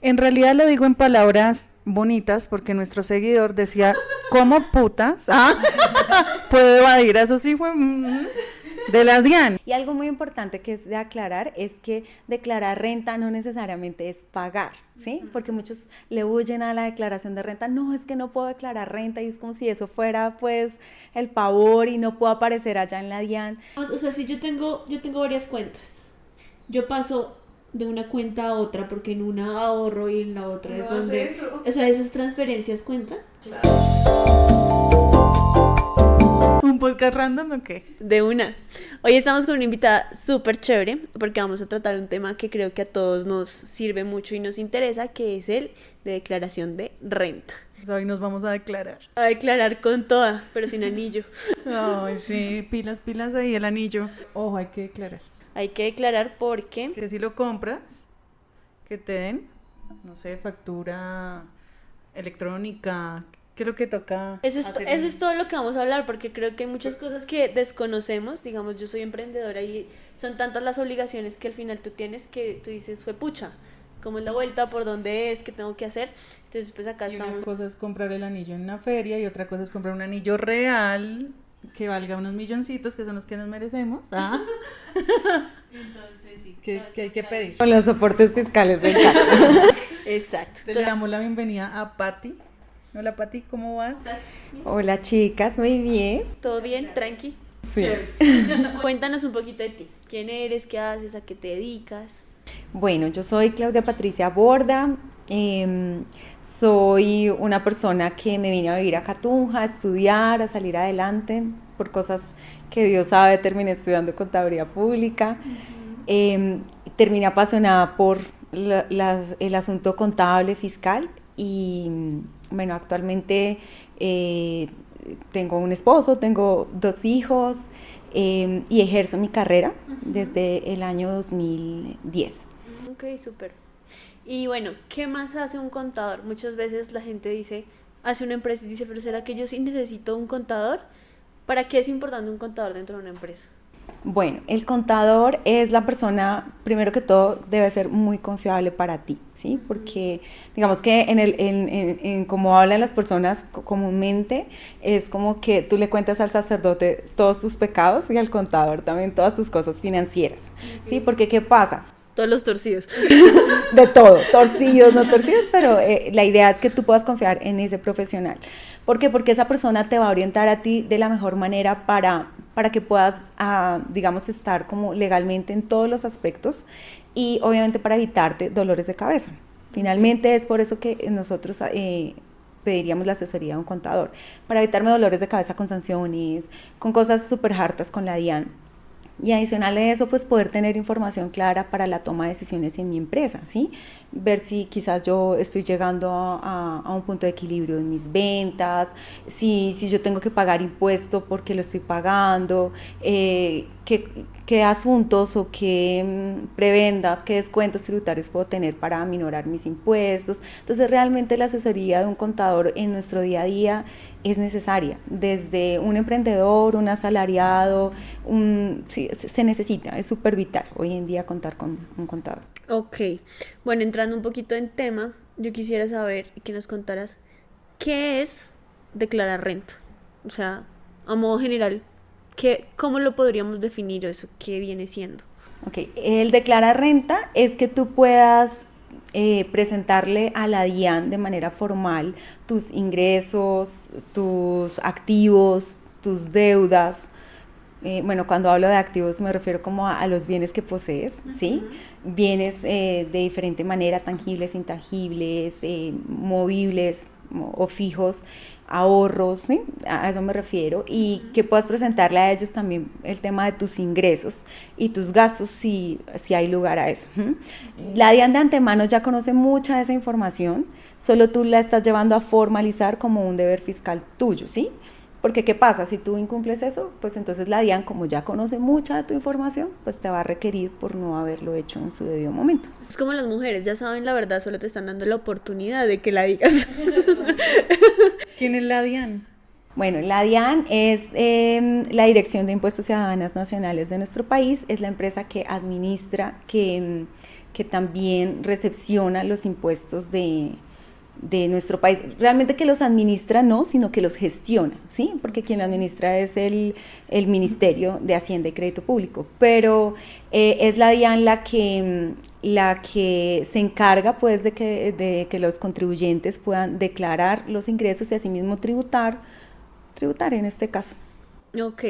En realidad lo digo en palabras bonitas porque nuestro seguidor decía, ¿cómo putas? Puedo evadir a esos hijos de la DIAN. Y algo muy importante que es de aclarar es que declarar renta no necesariamente es pagar, ¿sí? Porque muchos le huyen a la declaración de renta, no, es que no puedo declarar renta, y es como si eso fuera pues el pavor y no puedo aparecer allá en la DIAN. O sea, si yo tengo varias cuentas, yo paso de una cuenta a otra porque en una ahorro y en la otra es donde... O sea, esas transferencias cuentan. ¿Un podcast random o qué? De una. Hoy estamos con una invitada súper chévere porque vamos a tratar un tema que creo que a todos nos sirve mucho y nos interesa, que es el de declaración de renta. Pues hoy nos vamos a declarar. A declarar con toda, pero sin anillo. Ay, sí, pilas ahí, el anillo. Ojo, hay que declarar. Hay que declarar porque... Que si lo compras, que te den, no sé, factura electrónica, ¿qué es lo que toca? Eso es todo lo que vamos a hablar, porque creo que hay muchas cosas que desconocemos. Digamos, yo soy emprendedora y son tantas las obligaciones que al final tú tienes que tú dices, fue pucha, ¿cómo es la vuelta? ¿Por dónde es? ¿Qué tengo que hacer? Entonces, pues acá estamos. Una cosa es comprar el anillo en una feria y otra cosa es comprar un anillo real que valga unos milloncitos, que son los que nos merecemos. Entonces, sí. Que hay que pedir. Con los soportes fiscales del caso. Exacto. Le damos la bienvenida a Patti. Hola Patti, ¿cómo vas? Hola chicas, muy bien. ¿Todo bien? ¿Tranqui? Sí. Cuéntanos un poquito de ti. ¿Quién eres? ¿Qué haces? ¿A qué te dedicas? Bueno, yo soy Claudia Patricia Borda, soy una persona que me vine a vivir a Tunja, a estudiar, a salir adelante, por cosas que Dios sabe, terminé estudiando contaduría pública, terminé apasionada por el asunto contable, fiscal, y bueno, actualmente tengo un esposo, tengo 2 hijos, y ejerzo mi carrera desde el año 2010. Ok, súper. Y bueno, ¿qué más hace un contador? Muchas veces la gente dice, hace una empresa y dice, pero ¿será que yo sí necesito un contador? ¿Para qué es importante un contador dentro de una empresa? Bueno, el contador es la persona, primero que todo, debe ser muy confiable para ti, ¿sí? Porque digamos que en como hablan las personas comúnmente, es como que tú le cuentas al sacerdote todos tus pecados y al contador también todas tus cosas financieras, ¿sí? Porque ¿qué pasa? Todos los torcidos. De todo, torcidos, no torcidos, pero la idea es que tú puedas confiar en ese profesional. ¿Por qué? Porque esa persona te va a orientar a ti de la mejor manera para que puedas, digamos, estar como legalmente en todos los aspectos y obviamente para evitarte dolores de cabeza. Finalmente es por eso que nosotros pediríamos la asesoría de un contador, para evitarme dolores de cabeza con sanciones, con cosas súper hartas con la DIAN. Y adicional a eso, pues poder tener información clara para la toma de decisiones en mi empresa, ¿sí? Ver si quizás yo estoy llegando a un punto de equilibrio en mis ventas, si yo tengo que pagar impuesto porque lo estoy pagando, qué asuntos o qué prebendas, qué descuentos tributarios puedo tener para aminorar mis impuestos. Entonces realmente la asesoría de un contador en nuestro día a día es necesaria, desde un emprendedor, un asalariado, sí, se necesita, es súper vital hoy en día contar con un contador. Ok, bueno, entrando un poquito en tema, yo quisiera saber que nos contaras qué es declarar renta. O sea, a modo general, ¿cómo lo podríamos definir eso? ¿Qué viene siendo? Ok, el declarar renta es que tú puedas presentarle a la DIAN de manera formal tus ingresos, tus activos, tus deudas. Bueno, cuando hablo de activos me refiero como a los bienes que posees, ¿sí? Bienes de diferente manera, tangibles, intangibles, movibles o fijos, ahorros, ¿sí? A eso me refiero, y que puedas presentarle a ellos también el tema de tus ingresos y tus gastos si hay lugar a eso. La DIAN de antemano ya conoce mucha de esa información, solo tú la estás llevando a formalizar como un deber fiscal tuyo, ¿sí? Porque ¿qué pasa? Si tú incumples eso, pues entonces la DIAN, como ya conoce mucha de tu información, pues te va a requerir por no haberlo hecho en su debido momento. Es como las mujeres, ya saben la verdad, solo te están dando la oportunidad de que la digas. ¿Quién es la DIAN? Bueno, la DIAN es la Dirección de Impuestos y Aduanas Nacionales de nuestro país, es la empresa que administra, que que también recepciona los impuestos de nuestro país. Realmente que los administra no, sino que los gestiona, ¿sí? Porque quien administra es el Ministerio de Hacienda y Crédito Público, pero es la DIAN la que se encarga pues de que los contribuyentes puedan declarar los ingresos y asimismo tributar en este caso. Ok,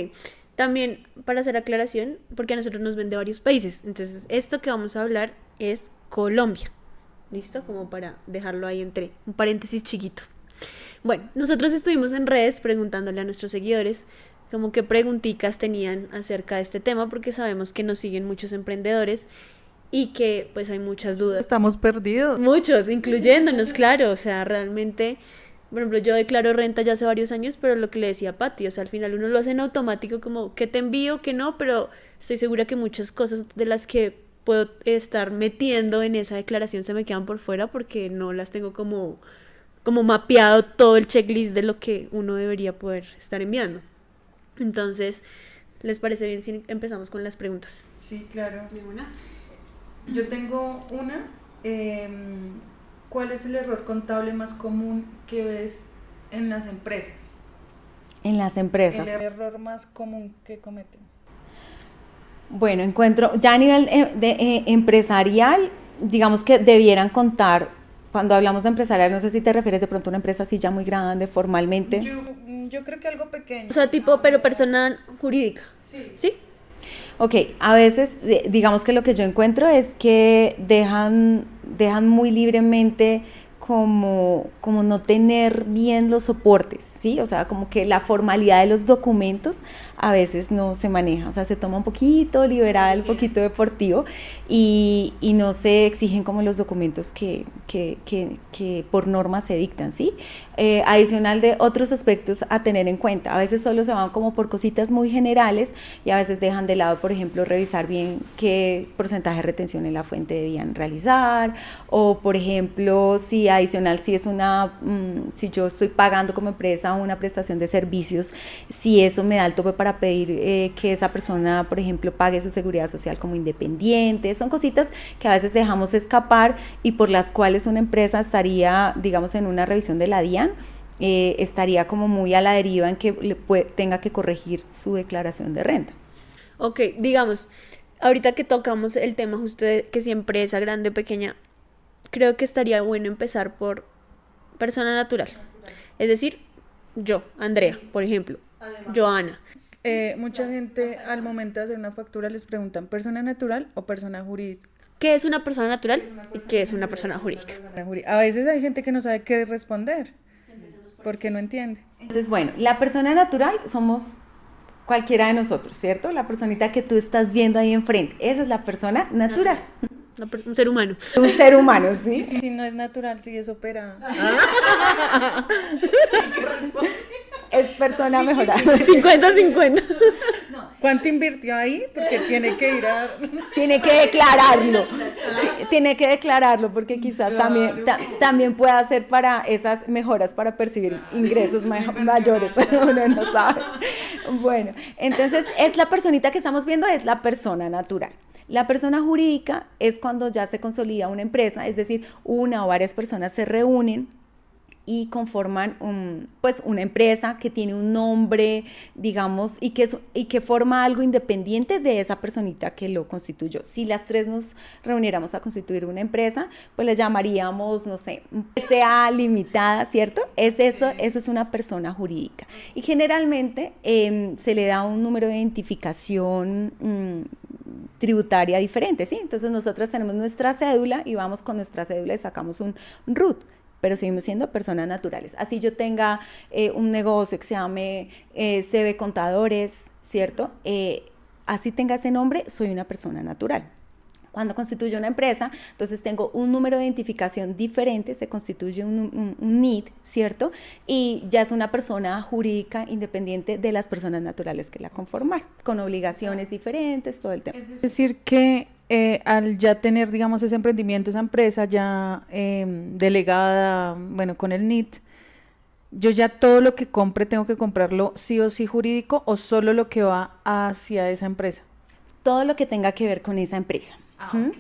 también para hacer aclaración, porque a nosotros nos ven de varios países, entonces esto que vamos a hablar es Colombia. ¿Listo? Como para dejarlo ahí entre un paréntesis chiquito. Bueno, nosotros estuvimos en redes preguntándole a nuestros seguidores como qué preguntitas tenían acerca de este tema, porque sabemos que nos siguen muchos emprendedores y que pues hay muchas dudas. Estamos perdidos. Muchos, incluyéndonos, claro, o sea, realmente, por ejemplo, yo declaro renta ya hace varios años, pero lo que le decía a Pati, o sea, al final uno lo hace en automático como que te envío, que no, pero estoy segura que muchas cosas de las que puedo estar metiendo en esa declaración se me quedan por fuera porque no las tengo como mapeado todo el checklist de lo que uno debería poder estar enviando. Entonces, ¿les parece bien si empezamos con las preguntas? Sí, claro. ¿De una? Yo tengo una. ¿Cuál es el error contable más común que ves en las empresas? En las empresas. El error más común que cometen. Bueno, encuentro, ya a nivel empresarial, digamos que debieran contar, cuando hablamos de empresarial, no sé si te refieres de pronto a una empresa así ya muy grande, formalmente. Yo creo que algo pequeño. O sea, tipo, pero persona jurídica. Sí. ¿Sí? Ok, a veces, digamos que lo que yo encuentro es que dejan muy libremente como no tener bien los soportes, ¿sí? O sea, como que la formalidad de los documentos a veces no se maneja, o sea, se toma un poquito liberal, un poquito deportivo y no se exigen como los documentos que por norma se dictan, ¿sí? Adicional de otros aspectos a tener en cuenta, a veces solo se van como por cositas muy generales y a veces dejan de lado, por ejemplo, revisar bien qué porcentaje de retención en la fuente debían realizar, o por ejemplo, si adicional, si si yo estoy pagando como empresa una prestación de servicios, si eso me da el tope para pedir que esa persona, por ejemplo, pague su seguridad social como independiente. Son cositas que a veces dejamos escapar y por las cuales una empresa estaría, digamos, en una revisión de la DIAN, estaría como muy a la deriva en que tenga que corregir su declaración de renta. Ok, digamos, ahorita que tocamos el tema justo de que si empresa grande o pequeña, creo que estaría bueno empezar por persona natural. Es decir, yo, Andrea, por ejemplo, Joana. Mucha gente al momento de hacer una factura les preguntan ¿persona natural o persona jurídica? ¿Qué es una persona natural y qué es una persona jurídica? A veces hay gente que no sabe qué responder porque no entiende. Entonces, bueno, la persona natural somos cualquiera de nosotros, ¿cierto? La personita que tú estás viendo ahí enfrente, esa es la persona natural. Un ser humano. Un ser humano, ¿sí? Si no es natural, si es operada. Es persona mejorada. 50-50. ¿Cuánto invirtió ahí? Porque tiene que ir a... Tiene que declararlo. Tiene que declararlo porque quizás también pueda ser para esas mejoras para percibir ingresos mayores. Uno no sabe. Bueno, entonces es la personita que estamos viendo, es la persona natural. La persona jurídica es cuando ya se consolida una empresa, es decir, una o varias personas se reúnen y conforman una empresa que tiene un nombre, digamos, y que forma algo independiente de esa personita que lo constituyó. Si las tres nos reuniéramos a constituir una empresa, pues le llamaríamos, no sé, SA limitada, ¿cierto? Eso es una persona jurídica. Y generalmente se le da un número de identificación tributaria diferente, ¿sí? Entonces nosotros tenemos nuestra cédula y vamos con nuestra cédula y sacamos un RUT, pero seguimos siendo personas naturales. Así yo tenga un negocio que se llame CB Contadores, ¿cierto? Así tenga ese nombre, soy una persona natural. Cuando constituyo una empresa, entonces tengo un número de identificación diferente, se constituye un NID, ¿cierto? Y ya es una persona jurídica independiente de las personas naturales que la conforman, con obligaciones diferentes, todo el tema. Es decir que al ya tener, digamos, ese emprendimiento, esa empresa ya delegada, bueno, con el NIT, yo ya todo lo que compre tengo que comprarlo sí o sí jurídico o solo lo que va hacia esa empresa. Todo lo que tenga que ver con esa empresa. Okay.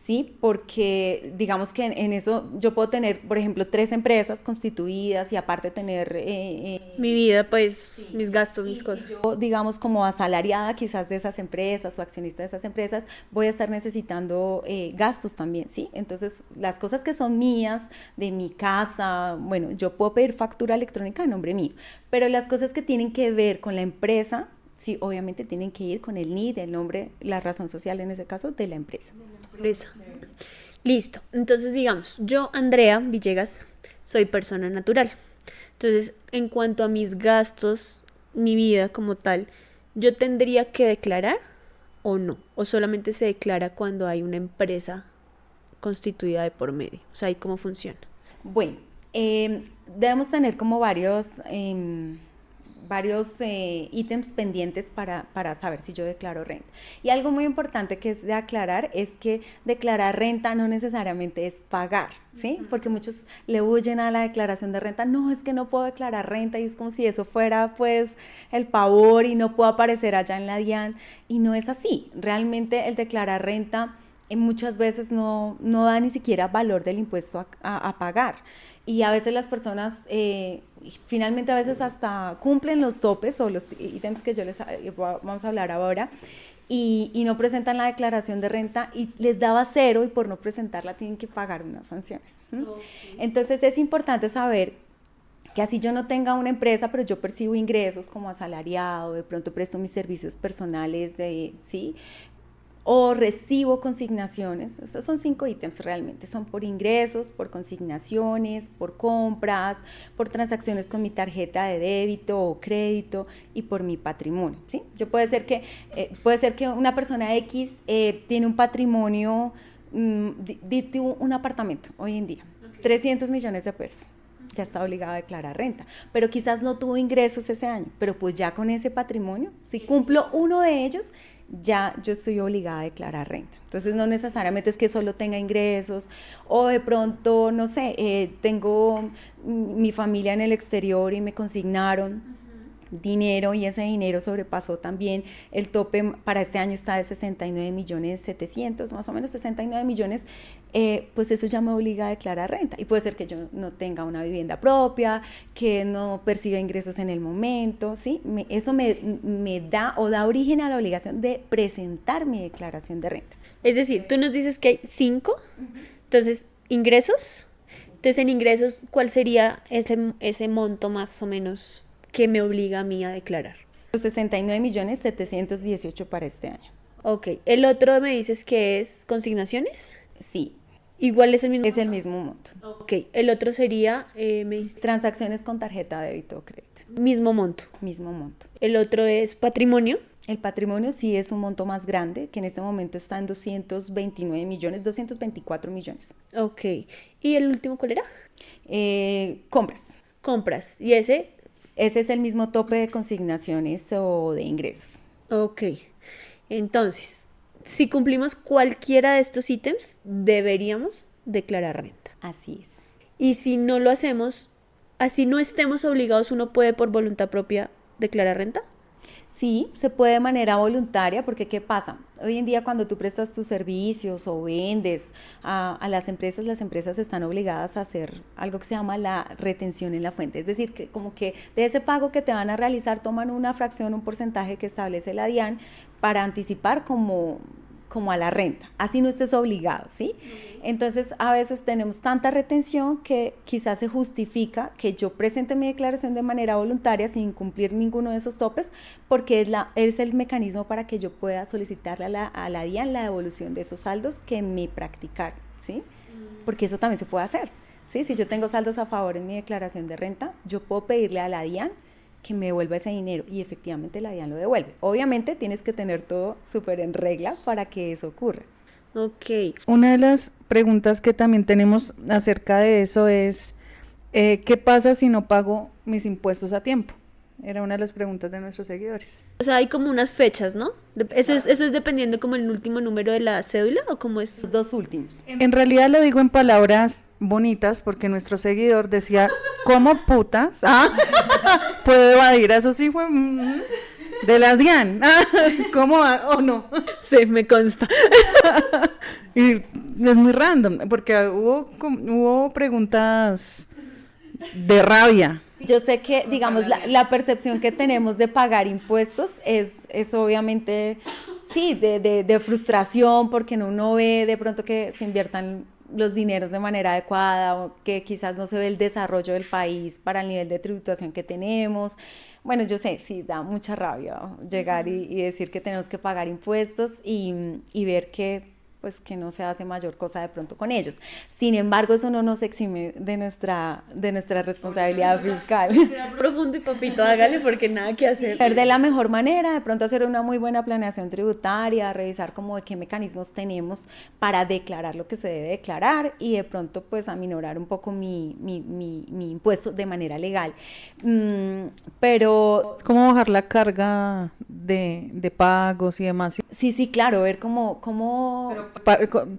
¿sí? Porque digamos que en eso yo puedo tener, por ejemplo, 3 empresas constituidas y aparte tener... Mi vida, pues, sí, mis gastos, mis y cosas. yo, digamos, como asalariada quizás de esas empresas o accionista de esas empresas, voy a estar necesitando gastos también, ¿sí? Entonces, las cosas que son mías, de mi casa, bueno, yo puedo pedir factura electrónica a nombre mío, pero las cosas que tienen que ver con la empresa, sí, obviamente tienen que ir con el NID, el nombre, la razón social en ese caso de la empresa. Listo. Entonces, digamos, yo, Andrea Villegas, soy persona natural. Entonces, en cuanto a mis gastos, mi vida como tal, ¿yo tendría que declarar o no? ¿O solamente se declara cuando hay una empresa constituida de por medio? O sea, ¿y cómo funciona? Bueno, debemos tener como varios ítems pendientes para saber si yo declaro renta. Y algo muy importante que es de aclarar es que declarar renta no necesariamente es pagar, ¿sí? Porque muchos le huyen a la declaración de renta. No, es que no puedo declarar renta y es como si eso fuera pues el pavor y no puedo aparecer allá en la DIAN. Y no es así. Realmente el declarar renta muchas veces no da ni siquiera valor del impuesto a pagar. Y a veces las personas finalmente a veces hasta cumplen los topes o los ítems que vamos a hablar ahora y no presentan la declaración de renta y les daba 0 y por no presentarla tienen que pagar unas sanciones. Okay. Entonces es importante saber que así yo no tenga una empresa, pero yo percibo ingresos como asalariado, de pronto presto mis servicios personales, ¿sí? O recibo consignaciones. Estos son 5 ítems realmente, son por ingresos, por consignaciones, por compras, por transacciones con mi tarjeta de débito o crédito y por mi patrimonio, ¿sí? Yo puede ser que una persona X tiene un patrimonio, un apartamento hoy en día, okay, 300 millones de pesos. Ya está obligado a declarar renta, pero quizás no tuvo ingresos ese año, pero pues ya con ese patrimonio, si cumplo uno de ellos, ya yo estoy obligada a declarar renta. Entonces no necesariamente es que solo tenga ingresos o de pronto, no sé, tengo mi familia en el exterior y me consignaron dinero y ese dinero sobrepasó también el tope. Para este año está de 69.700.000, más o menos 69 millones, pues eso ya me obliga a declarar renta y puede ser que yo no tenga una vivienda propia, que no perciba ingresos en el momento, ¿sí? Eso me da origen a la obligación de presentar mi declaración de renta. Es decir, tú nos dices que hay 5, entonces ingresos, entonces en ingresos, ¿cuál sería ese monto más o menos que me obliga a mí a declarar? 69.718.000 para este año. Ok, el otro me dices que es consignaciones. Sí. Igual es el mismo. Es el mismo monto. Ok, el otro sería transacciones con tarjeta de débito o crédito. Mismo monto. Mismo monto. El otro es patrimonio. El patrimonio sí es un monto más grande, que en este momento está en 224 millones. Ok, ¿y el último cuál era? Compras. Compras, ¿y ese? Ese es el mismo tope de consignaciones o de ingresos. Ok, entonces, si cumplimos cualquiera de estos ítems, deberíamos declarar renta. Así es. Y si no lo hacemos, así no estemos obligados, ¿uno puede por voluntad propia declarar renta? Sí, se puede de manera voluntaria, porque ¿qué pasa? Hoy en día cuando tú prestas tus servicios o vendes a las empresas están obligadas a hacer algo que se llama la retención en la fuente. Es decir, que como que de ese pago que te van a realizar toman una fracción, un porcentaje que establece la DIAN para anticipar como a la renta, así no estés obligado, ¿sí? Entonces a veces tenemos tanta retención que quizás se justifica que yo presente mi declaración de manera voluntaria sin cumplir ninguno de esos topes, porque es el mecanismo para que yo pueda solicitarle a la DIAN la devolución de esos saldos que me practicaron, ¿sí? Porque eso también se puede hacer, ¿sí? Si yo tengo saldos a favor en mi declaración de renta, yo puedo pedirle a la DIAN que me devuelva ese dinero y efectivamente la DIAN lo devuelve. Obviamente tienes que tener todo súper en regla para que eso ocurra. Ok. Una de las preguntas que también tenemos acerca de eso es ¿qué pasa si no pago mis impuestos a tiempo? Era una de las preguntas de nuestros seguidores. O sea, hay como unas fechas, ¿no? ¿Eso es dependiendo como el último número de la cédula o cómo es? Los 2 últimos. En realidad lo digo en palabras bonitas porque nuestro seguidor decía, ¿cómo putas puedo evadir a esos hijos de la DIAN? ¿Cómo o no? Sí, me consta. Y es muy random, porque hubo preguntas de rabia. Yo sé que, digamos, la percepción que tenemos de pagar impuestos es obviamente, sí, de frustración, porque uno ve de pronto que se inviertan los dineros de manera adecuada, o que quizás no se ve el desarrollo del país para el nivel de tributación que tenemos. Bueno, yo sé, sí, da mucha rabia llegar y decir que tenemos que pagar impuestos y ver que pues que no se hace mayor cosa de pronto con ellos. Sin embargo, eso no nos exime de nuestra responsabilidad fiscal. Profundo y papito, hágale porque nada que hacer. Ver de la mejor manera, de pronto hacer una muy buena planeación tributaria, revisar como de qué mecanismos tenemos para declarar lo que se debe declarar y de pronto pues aminorar un poco mi impuesto de manera legal. Pero... ¿Cómo bajar la carga de pagos y demás? Sí, claro, ver cómo...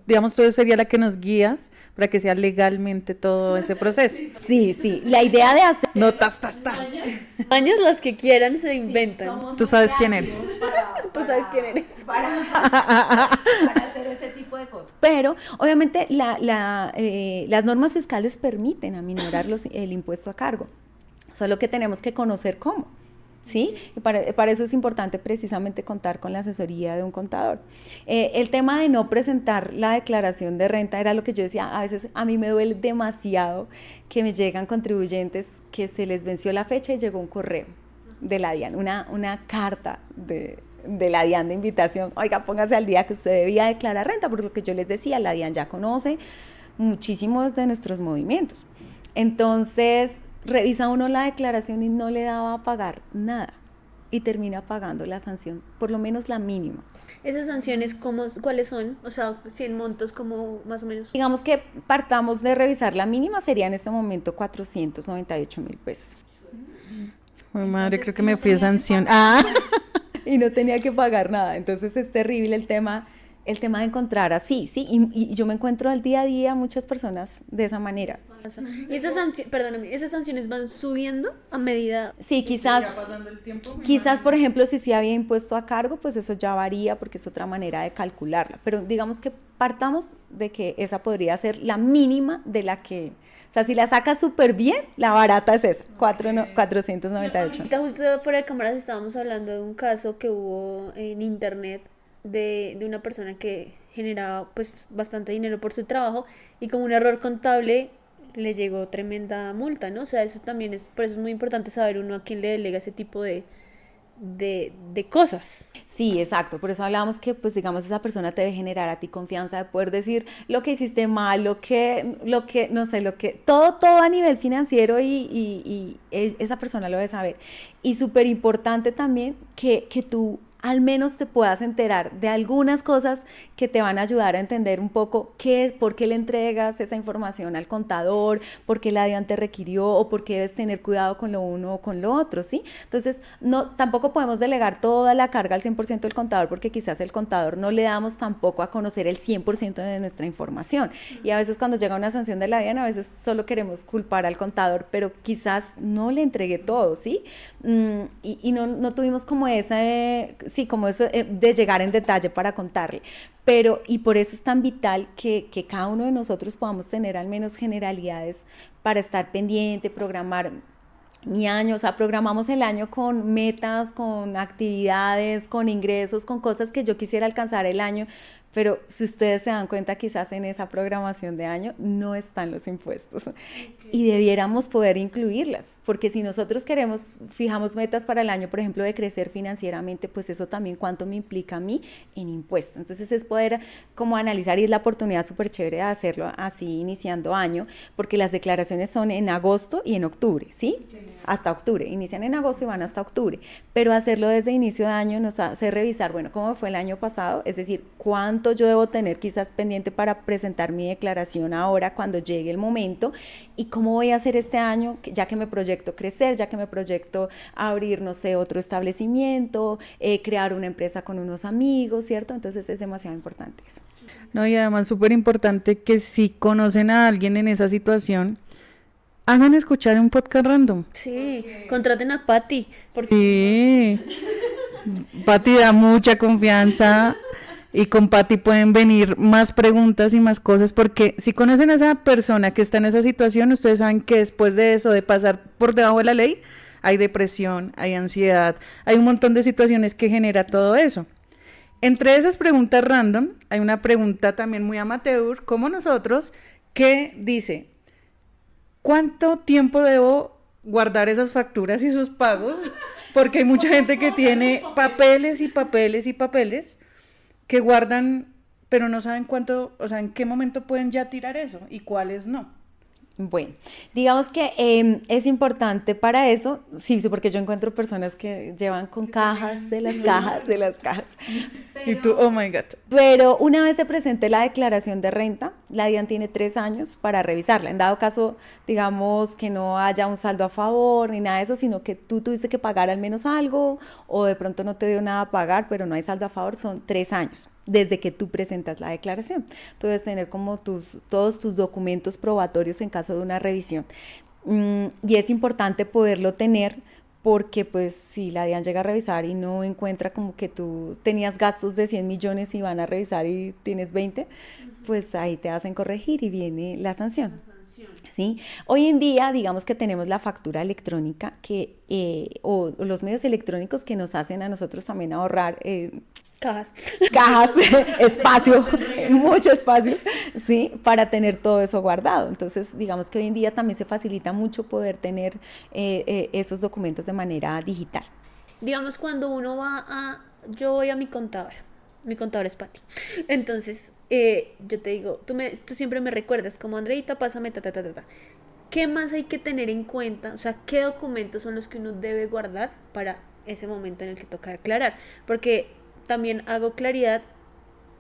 Digamos, tú sería la que nos guías para que sea legalmente todo ese proceso. Sí, la idea de hacer... No, tas. Años las que quieran se inventan. Tú sabes quién eres. Tú sabes quién eres. Para hacer ese tipo de cosas. Pero, obviamente, las normas fiscales permiten aminorar el impuesto a cargo. Solo que tenemos que conocer cómo. ¿Sí? Y para eso es importante precisamente contar con la asesoría de un contador. El tema de no presentar la declaración de renta era lo que yo decía, a veces a mí me duele demasiado que me llegan contribuyentes que se les venció la fecha y llegó un correo de la DIAN, una carta de la DIAN de invitación, oiga, póngase al día que usted debía declarar renta, porque lo que yo les decía, la DIAN ya conoce muchísimos de nuestros movimientos. Entonces, revisa uno la declaración y no le daba a pagar nada y termina pagando la sanción, por lo menos la mínima. ¿Esas sanciones cuáles son? O sea, 100 montos como más o menos. Digamos que partamos de revisar la mínima, sería en este momento 498.000 pesos. Ay, madre, creo que me fui de sanción. Y no tenía que pagar nada, entonces es terrible el tema de encontrar así, sí, y yo me encuentro al día a día muchas personas de esa manera. ¿Y esas sanciones van subiendo a medida? Sí, quizás, por ejemplo, si había impuesto a cargo, pues eso ya varía porque es otra manera de calcularla, pero digamos que partamos de que esa podría ser la mínima de la que... O sea, si la sacas súper bien, la barata es esa, 498. Ahorita justo fuera de cámaras estábamos hablando de un caso que hubo en internet de una persona que generaba pues bastante dinero por su trabajo y con un error contable le llegó tremenda multa, ¿no? O sea, eso también por eso es muy importante saber uno a quién le delega ese tipo de cosas. Sí, exacto, por eso hablábamos que pues digamos esa persona te debe generar a ti confianza de poder decir lo que hiciste mal, todo a nivel financiero y esa persona lo debe saber. Y súper importante también que tú al menos te puedas enterar de algunas cosas que te van a ayudar a entender un poco por qué le entregas esa información al contador, por qué la DIAN te requirió o por qué debes tener cuidado con lo uno o con lo otro, ¿sí? Entonces, tampoco podemos delegar toda la carga al 100% del contador porque quizás el contador no le damos tampoco a conocer el 100% de nuestra información. Y a veces cuando llega una sanción de la DIAN, a veces solo queremos culpar al contador, pero quizás no le entregué todo, ¿sí? Y no tuvimos como como eso de llegar en detalle para contarle, y por eso es tan vital que cada uno de nosotros podamos tener al menos generalidades para estar pendiente, programar mi año, o sea, programamos el año con metas, con actividades, con ingresos, con cosas que yo quisiera alcanzar el año, pero si ustedes se dan cuenta, quizás en esa programación de año no están los impuestos. Y debiéramos poder incluirlas, porque si nosotros fijamos metas para el año, por ejemplo, de crecer financieramente, pues eso también cuánto me implica a mí en impuestos. Entonces es poder como analizar, y es la oportunidad súper chévere de hacerlo así iniciando año, porque las declaraciones son en agosto y en octubre, ¿sí? Hasta octubre, inician en agosto y van hasta octubre, pero hacerlo desde inicio de año nos hace revisar, bueno, cómo fue el año pasado, es decir, cuánto yo debo tener quizás pendiente para presentar mi declaración ahora cuando llegue el momento, y cómo voy a hacer este año, ya que me proyecto crecer, ya que me proyecto abrir, no sé, otro establecimiento, crear una empresa con unos amigos, ¿cierto? Entonces es demasiado importante eso. No, y además súper importante que si conocen a alguien en esa situación, hagan escuchar un podcast random. Sí, contraten a Patti. Sí, Patti da mucha confianza Y con Patty pueden venir más preguntas y más cosas, porque si conocen a esa persona que está en esa situación, ustedes saben que después de eso, de pasar por debajo de la ley, hay depresión, hay ansiedad, hay un montón de situaciones que genera todo eso. Entre esas preguntas random, hay una pregunta también muy amateur, como nosotros, que dice, ¿cuánto tiempo debo guardar esas facturas y esos pagos? Porque hay mucha gente que tiene papeles y papeles y papeles que guardan, pero no saben cuánto, o sea, en qué momento pueden ya tirar eso y cuáles no. Bueno, digamos que es importante para eso, sí, sí, porque yo encuentro personas que llevan con cajas de las cajas de las cajas. Y tú, oh my God. Pero una vez se presente la declaración de renta, la DIAN tiene 3 años para revisarla. En dado caso, digamos que no haya un saldo a favor ni nada de eso, sino que tú tuviste que pagar al menos algo o de pronto no te dio nada a pagar, pero no hay saldo a favor, son 3 años desde que tú presentas la declaración. Tú debes tener como todos tus documentos probatorios en caso de una revisión. Y es importante poderlo tener porque pues si la DIAN llega a revisar y no encuentra como que tú tenías gastos de 100 millones y van a revisar y tienes 20, pues ahí te hacen corregir y viene la sanción. ¿Sí? Hoy en día, digamos que tenemos la factura electrónica o los medios electrónicos que nos hacen a nosotros también ahorrar Cajas. espacio, mucho espacio, ¿sí? Para tener todo eso guardado. Entonces, digamos que hoy en día también se facilita mucho poder tener esos documentos de manera digital. Digamos, cuando uno yo voy a mi contadora es Pati. Entonces, yo te digo, tú siempre me recuerdas, como Andreita, pásame, ta. ¿Qué más hay que tener en cuenta? O sea, ¿qué documentos son los que uno debe guardar para ese momento en el que toca declarar? Porque también hago claridad,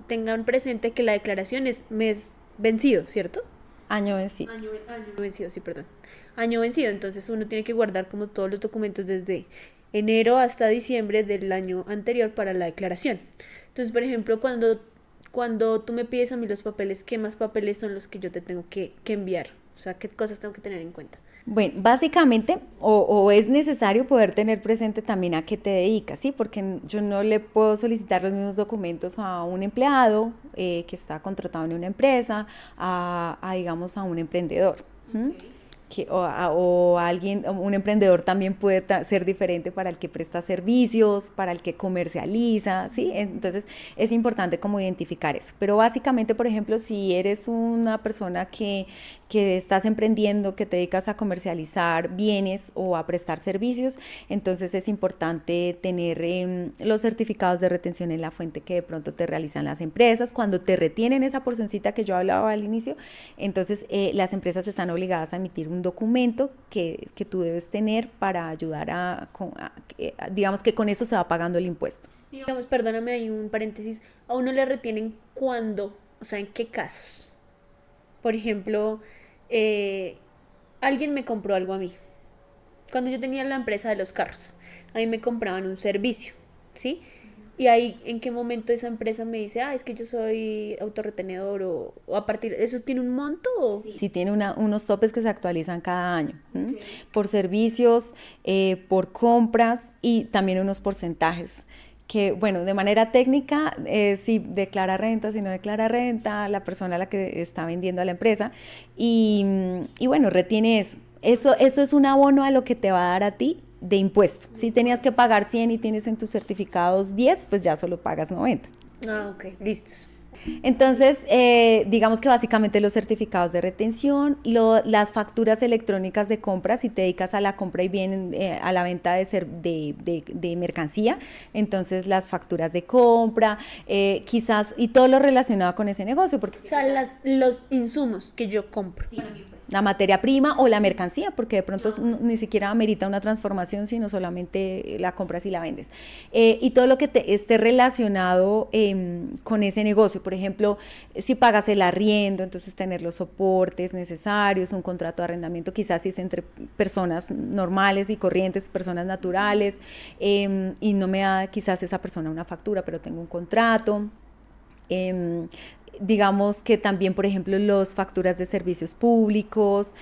tengan presente que la declaración es mes vencido, ¿cierto? Año vencido. Año vencido, sí, perdón. Año vencido, entonces uno tiene que guardar como todos los documentos desde enero hasta diciembre del año anterior para la declaración. Entonces, por ejemplo, cuando tú me pides a mí los papeles, ¿qué más papeles son los que yo te tengo que enviar? O sea, ¿qué cosas tengo que tener en cuenta? Bueno, básicamente, o es necesario poder tener presente también a qué te dedicas, ¿sí? Porque yo no le puedo solicitar los mismos documentos a un empleado que está contratado en una empresa, digamos, a un emprendedor. O alguien, un emprendedor también puede ser diferente para el que presta servicios, para el que comercializa, ¿sí? Entonces es importante como identificar eso. Pero básicamente, por ejemplo, si eres una persona que estás emprendiendo, que te dedicas a comercializar bienes o a prestar servicios, entonces es importante tener los certificados de retención en la fuente que de pronto te realizan las empresas. Cuando te retienen esa porcioncita que yo hablaba al inicio, entonces las empresas están obligadas a emitir un documento que tú debes tener para ayudar digamos que con eso se va pagando el impuesto. Digamos, perdóname, hay un paréntesis, ¿a uno le retienen cuándo? O sea, ¿en qué casos? Por ejemplo, alguien me compró algo a mí. Cuando yo tenía la empresa de los carros, a mí me compraban un servicio, ¿sí? Y ahí, ¿en qué momento esa empresa me dice, es que yo soy autorretenedor o a partir, ¿eso tiene un monto? O? Sí, tiene unos topes que se actualizan cada año, okay, por servicios, por compras y también unos porcentajes. Que, bueno, de manera técnica, si declara renta, si no declara renta, la persona a la que está vendiendo a la empresa, y bueno, retiene eso. Eso es un abono a lo que te va a dar a ti de impuesto. Si tenías que pagar 100 y tienes en tus certificados 10, pues ya solo pagas 90. Ok, listos. Entonces, digamos que básicamente los certificados de retención, las facturas electrónicas de compra, si te dedicas a la compra y bien a la venta de mercancía, entonces las facturas de compra, quizás, y todo lo relacionado con ese negocio. Porque, o sea, los insumos que yo compro. Sí, la materia prima o la mercancía, porque de pronto ni siquiera amerita una transformación, sino solamente la compras y la vendes. Y todo lo que esté relacionado con ese negocio. Por ejemplo, si pagas el arriendo, entonces tener los soportes necesarios, un contrato de arrendamiento, quizás si es entre personas normales y corrientes, personas naturales, y no me da quizás esa persona una factura, pero tengo un contrato. digamos que también, por ejemplo, las facturas de servicios públicos,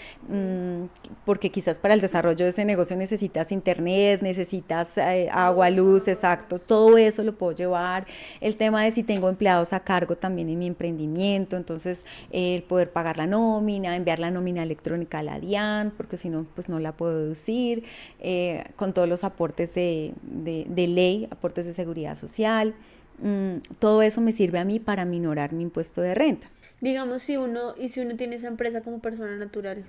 porque quizás para el desarrollo de ese negocio necesitas internet, necesitas agua, luz, exacto, todo eso lo puedo llevar. El tema de si tengo empleados a cargo también en mi emprendimiento, entonces el poder pagar la nómina, enviar la nómina electrónica a la DIAN, porque si no, pues no la puedo deducir, con todos los aportes de ley, aportes de seguridad social. Todo eso me sirve a mí para minorar mi impuesto de renta. Digamos, si uno tiene esa empresa como persona natural,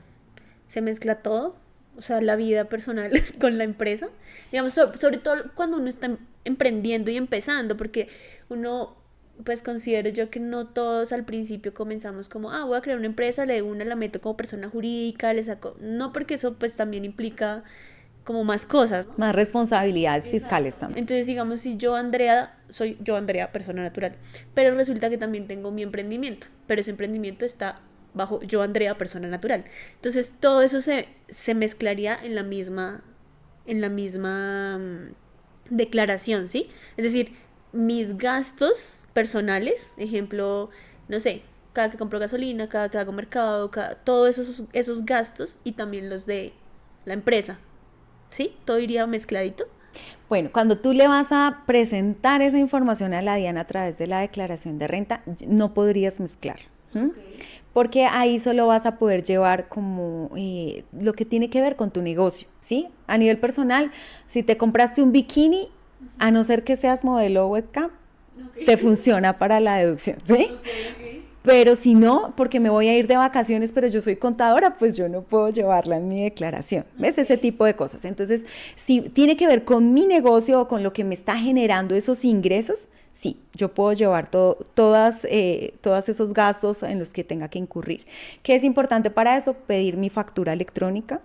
¿se mezcla todo? O sea, la vida personal con la empresa. Digamos, sobre todo cuando uno está emprendiendo y empezando, porque uno, pues considero yo que no todos al principio comenzamos como, voy a crear una empresa, la meto como persona jurídica, le saco. No, porque eso pues también implica como más cosas, ¿no? Más responsabilidades fiscales también. Entonces, digamos, si soy yo, Andrea, persona natural, pero resulta que también tengo mi emprendimiento, pero ese emprendimiento está bajo yo, Andrea, persona natural. Entonces, todo eso se mezclaría en la misma declaración, ¿sí? Es decir, mis gastos personales, ejemplo, no sé, cada que compro gasolina, cada que hago mercado, todos esos gastos y también los de la empresa. ¿Sí? Todo iría mezcladito. Bueno, cuando tú le vas a presentar esa información a la DIAN a través de la declaración de renta, no podrías mezclar. Okay. Porque ahí solo vas a poder llevar como lo que tiene que ver con tu negocio, ¿sí? A nivel personal, si te compraste un bikini, a no ser que seas modelo webcam, te funciona para la deducción, ¿sí? Pero si no, porque me voy a ir de vacaciones, pero yo soy contadora, pues yo no puedo llevarla en mi declaración. ¿Ves? Ese tipo de cosas. Entonces, si tiene que ver con mi negocio o con lo que me está generando esos ingresos, sí, yo puedo llevar todos esos gastos en los que tenga que incurrir. ¿Qué es importante para eso? Pedir mi factura electrónica.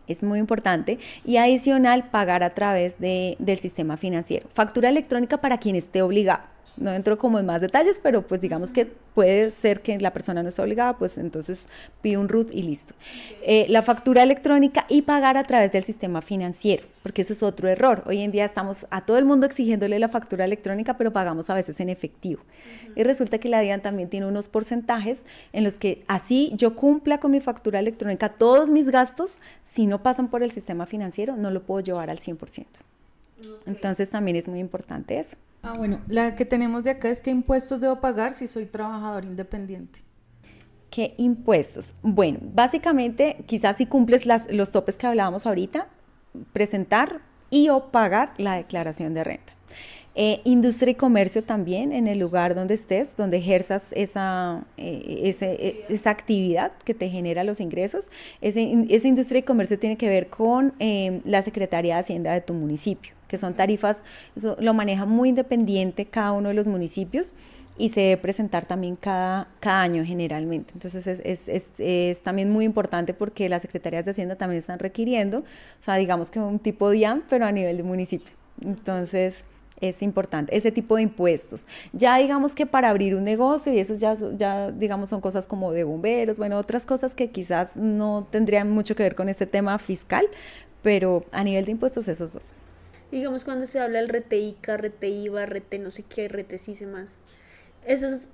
Es muy importante. Y adicional, pagar a través del sistema financiero. Factura electrónica para quien esté obligado. No entro como en más detalles, pero pues digamos que puede ser que la persona no esté obligada, pues entonces pide un RUT y listo. La factura electrónica y pagar a través del sistema financiero, porque ese es otro error. Hoy en día estamos a todo el mundo exigiéndole la factura electrónica, pero pagamos a veces en efectivo. Y resulta que la DIAN también tiene unos porcentajes en los que así yo cumpla con mi factura electrónica todos mis gastos, si no pasan por el sistema financiero, no lo puedo llevar al 100%. Entonces también es muy importante eso. Bueno, la que tenemos de acá es ¿qué impuestos debo pagar si soy trabajador independiente? ¿Qué impuestos? Bueno, básicamente quizás si cumples los topes que hablábamos ahorita, presentar y o pagar la declaración de renta. Industria y comercio también, en el lugar donde estés, donde ejerzas esa actividad que te genera los ingresos. Esa industria y comercio tiene que ver con la Secretaría de Hacienda de tu municipio, que son tarifas, eso lo maneja muy independiente cada uno de los municipios y se debe presentar también cada año generalmente. Entonces es también muy importante porque las secretarías de Hacienda también están requiriendo, o sea, digamos que un tipo DIAN, pero a nivel de municipio. Entonces es importante ese tipo de impuestos. Ya digamos que para abrir un negocio, y eso ya digamos son cosas como de bomberos, bueno, otras cosas que quizás no tendrían mucho que ver con este tema fiscal, pero a nivel de impuestos esos dos. Digamos cuando se habla del RTICA, RTIVA, RT no sé qué, RTCIS y más, esas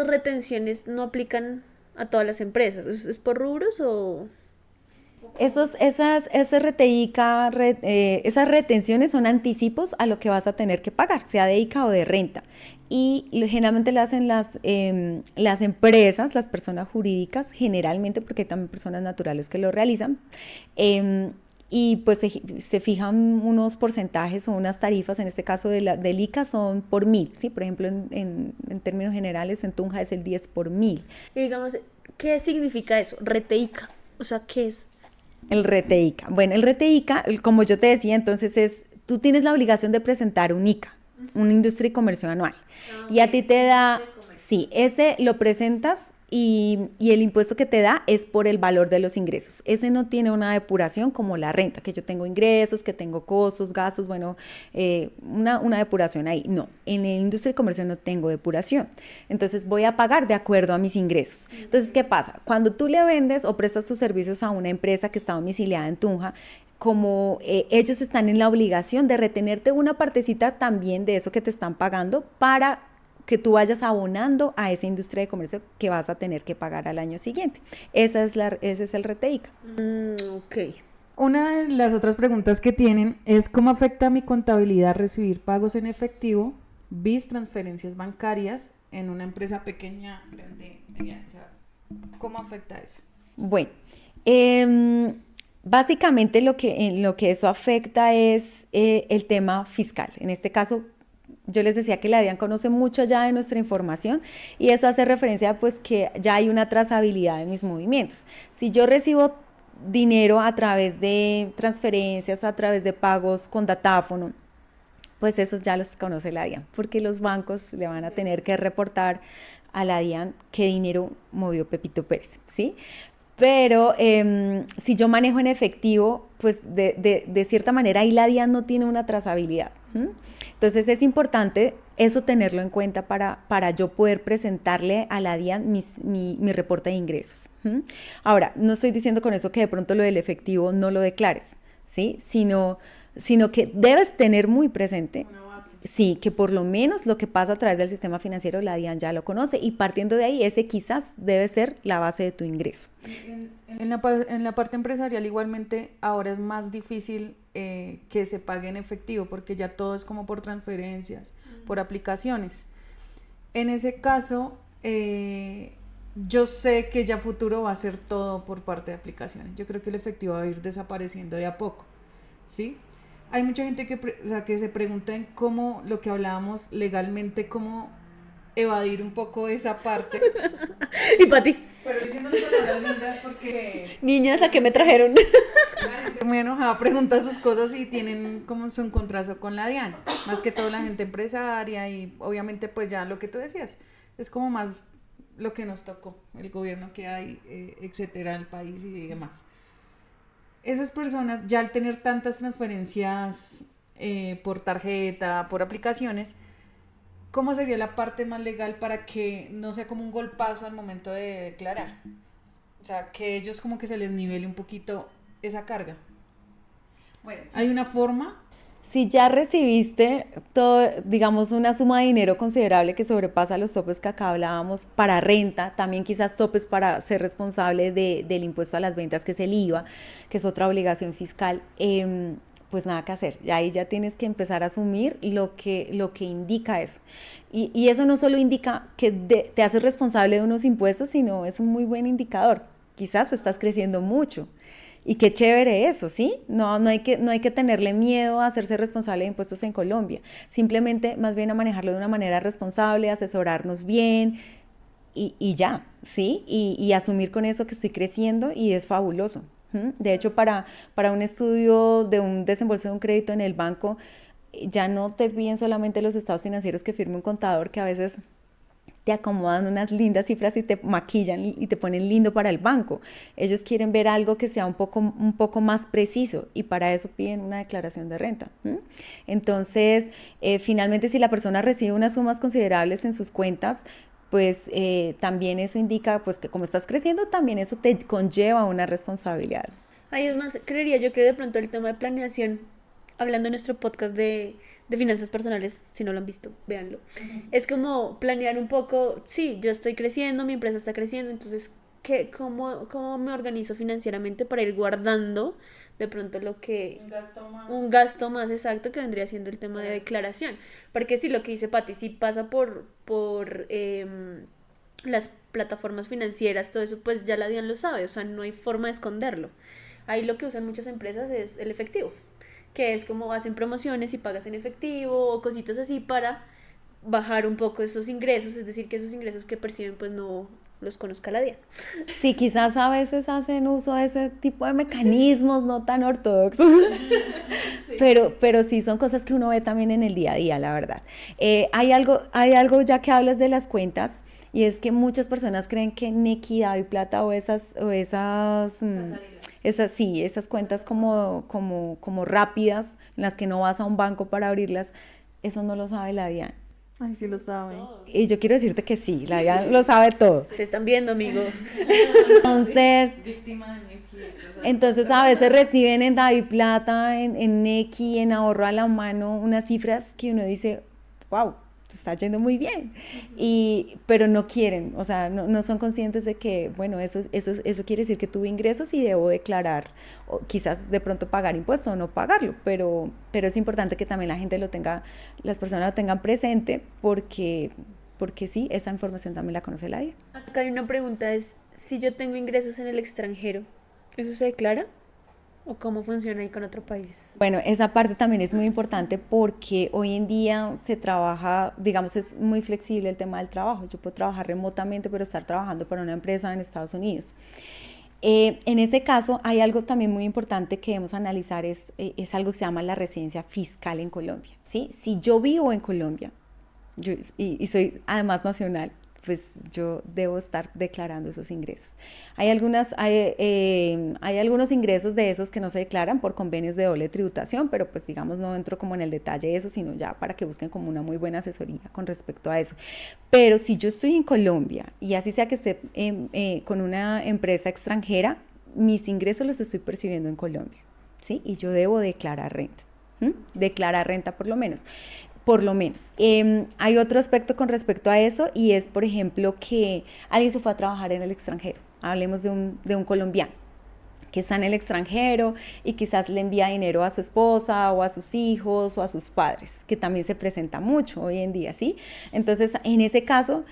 retenciones no aplican a todas las empresas. ¿Es por rubros o...? Esas RTICA, esas retenciones son anticipos a lo que vas a tener que pagar, sea de ICA o de renta. Y generalmente lo hacen las empresas, las personas jurídicas, generalmente, porque hay también personas naturales que lo realizan. Y pues se fijan unos porcentajes o unas tarifas, en este caso del ICA son por 1.000, ¿sí? Por ejemplo, en términos generales, en Tunja es el 10 por 1.000. Y digamos, ¿qué significa eso? RTICA, o sea, ¿qué es? El RTICA. Bueno, el RTICA, como yo te decía, entonces tú tienes la obligación de presentar un ICA, una industria y comercio anual. Y a ti te da, sí, ese lo presentas y el impuesto que te da es por el valor de los ingresos. Ese no tiene una depuración como la renta, que yo tengo ingresos, que tengo costos, gastos, bueno, una depuración ahí. No, en el industria y comercio no tengo depuración. Entonces voy a pagar de acuerdo a mis ingresos. Entonces, ¿qué pasa? Cuando tú le vendes o prestas tus servicios a una empresa que está domiciliada en Tunja, como ellos están en la obligación de retenerte una partecita también de eso que te están pagando para que tú vayas abonando a esa industria de comercio que vas a tener que pagar al año siguiente. Ese es el RTICA. Ok. Una de las otras preguntas que tienen es ¿cómo afecta a mi contabilidad recibir pagos en efectivo, bis transferencias bancarias en una empresa pequeña, grande, mediana? O sea, ¿cómo afecta eso? Bueno, básicamente lo que eso afecta es el tema fiscal. En este caso, yo les decía que la DIAN conoce mucho ya de nuestra información y eso hace referencia pues que ya hay una trazabilidad de mis movimientos. Si yo recibo dinero a través de transferencias, a través de pagos con datáfono, pues esos ya los conoce la DIAN, porque los bancos le van a tener que reportar a la DIAN qué dinero movió Pepito Pérez, ¿sí? Pero si yo manejo en efectivo, pues de cierta manera ahí la DIAN no tiene una trazabilidad. Entonces es importante eso tenerlo en cuenta para yo poder presentarle a la DIAN mi reporte de ingresos. Ahora, no estoy diciendo con eso que de pronto lo del efectivo no lo declares, ¿sí? Sino que debes tener muy presente, sí, que por lo menos lo que pasa a través del sistema financiero la DIAN ya lo conoce y partiendo de ahí ese quizás debe ser la base de tu ingreso. En la parte empresarial igualmente ahora es más difícil que se pague en efectivo porque ya todo es como por transferencias, por aplicaciones. En ese caso, yo sé que ya futuro va a ser todo por parte de aplicaciones. Yo creo que el efectivo va a ir desapareciendo de a poco, ¿sí? Hay mucha gente que se pregunta en cómo, lo que hablábamos legalmente, cómo evadir un poco esa parte. Y para ti. Pero diciendo palabras lindas porque... Niñas, ¿a qué me trajeron? La gente muy enojada pregunta sus cosas y tienen como su encontrazo con la DIAN. Más que todo la gente empresaria y obviamente pues ya lo que tú decías. Es como más lo que nos tocó, el gobierno que hay, etcétera, el país y demás. Esas personas, ya al tener tantas transferencias por tarjeta, por aplicaciones, ¿cómo sería la parte más legal para que no sea como un golpazo al momento de declarar? O sea, que ellos como que se les nivele un poquito esa carga. Bueno, sí. ¿Hay una forma? Si ya recibiste todo, digamos, una suma de dinero considerable que sobrepasa los topes que acá hablábamos para renta, también quizás topes para ser responsable del impuesto a las ventas, que es el IVA, que es otra obligación fiscal, pues nada que hacer. Y ahí ya tienes que empezar a asumir lo que indica eso. Y eso no solo indica que te haces responsable de unos impuestos, sino es un muy buen indicador. Quizás estás creciendo mucho. Y qué chévere eso, ¿sí? No hay que tenerle miedo a hacerse responsable de impuestos en Colombia. Simplemente, más bien a manejarlo de una manera responsable, asesorarnos bien y ya, ¿sí? Y asumir con eso que estoy creciendo y es fabuloso. De hecho, para un estudio de un desembolso de un crédito en el banco, ya no te piden solamente los estados financieros que firme un contador, que a veces te acomodan unas lindas cifras y te maquillan y te ponen lindo para el banco. Ellos quieren ver algo que sea un poco más preciso y para eso piden una declaración de renta. Entonces, finalmente, si la persona recibe unas sumas considerables en sus cuentas, pues también eso indica pues que como estás creciendo, también eso te conlleva una responsabilidad. Ay, es más, creería yo que de pronto el tema de planeación, hablando en nuestro podcast de finanzas personales, si no lo han visto, véanlo. Es como planear un poco, sí, yo estoy creciendo, mi empresa está creciendo, entonces, ¿cómo me organizo financieramente para ir guardando de pronto lo que... Un gasto más exacto que vendría siendo el tema de declaración. Porque sí, lo que dice Pati, si pasa por las plataformas financieras, todo eso, pues ya la DIAN lo sabe, o sea, no hay forma de esconderlo. Ahí lo que usan muchas empresas es el efectivo, que es como hacen promociones y pagas en efectivo o cositas así para bajar un poco esos ingresos, es decir, que esos ingresos que perciben pues no los conozca la DIAN. Sí, quizás a veces hacen uso de ese tipo de mecanismos no tan ortodoxos, sí. pero sí son cosas que uno ve también en el día a día, la verdad. Hay algo ya que hablas de las cuentas, y es que muchas personas creen que Nequi, DaviPlata o esas cuentas como rápidas, en las que no vas a un banco para abrirlas, eso no lo sabe la DIAN. Ay, sí lo sabe. Y yo quiero decirte que sí, la DIAN lo sabe todo. Te están viendo, amigo. Entonces a veces reciben en DaviPlata, en Nequi, en ahorro a la mano, unas cifras que uno dice, wow, te está yendo muy bien, pero no quieren, o sea, no son conscientes de que, bueno, eso quiere decir que tuve ingresos y debo declarar, o quizás de pronto pagar impuestos o no pagarlo, pero es importante que también la gente las personas lo tengan presente porque sí, esa información también la conoce la DIAN. Acá hay una pregunta, es si yo tengo ingresos en el extranjero, ¿eso se declara? ¿O cómo funciona ahí con otro país? Bueno, esa parte también es muy importante porque hoy en día se trabaja, digamos, es muy flexible el tema del trabajo. Yo puedo trabajar remotamente, pero estar trabajando para una empresa en Estados Unidos. En ese caso, hay algo también muy importante que debemos analizar, es algo que se llama la residencia fiscal en Colombia, ¿sí? Si yo vivo en Colombia y soy además nacional, pues yo debo estar declarando esos ingresos. Hay algunos ingresos de esos que no se declaran por convenios de doble tributación, pero pues digamos no entro como en el detalle de eso, sino ya para que busquen como una muy buena asesoría con respecto a eso. Pero si yo estoy en Colombia y así sea que esté con una empresa extranjera, mis ingresos los estoy percibiendo en Colombia, ¿sí? Y yo debo declarar renta, declarar renta por lo menos. Hay otro aspecto con respecto a eso y es, por ejemplo, que alguien se fue a trabajar en el extranjero. Hablemos de un colombiano que está en el extranjero y quizás le envía dinero a su esposa o a sus hijos o a sus padres, que también se presenta mucho hoy en día, ¿sí? Entonces, en ese caso,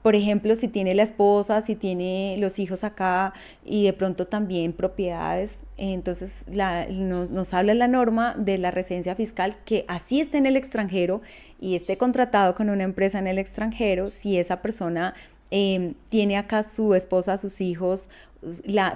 por ejemplo, si tiene la esposa, si tiene los hijos acá y de pronto también propiedades, entonces nos habla la norma de la residencia fiscal que así esté en el extranjero y esté contratado con una empresa en el extranjero, si esa persona tiene acá su esposa, sus hijos,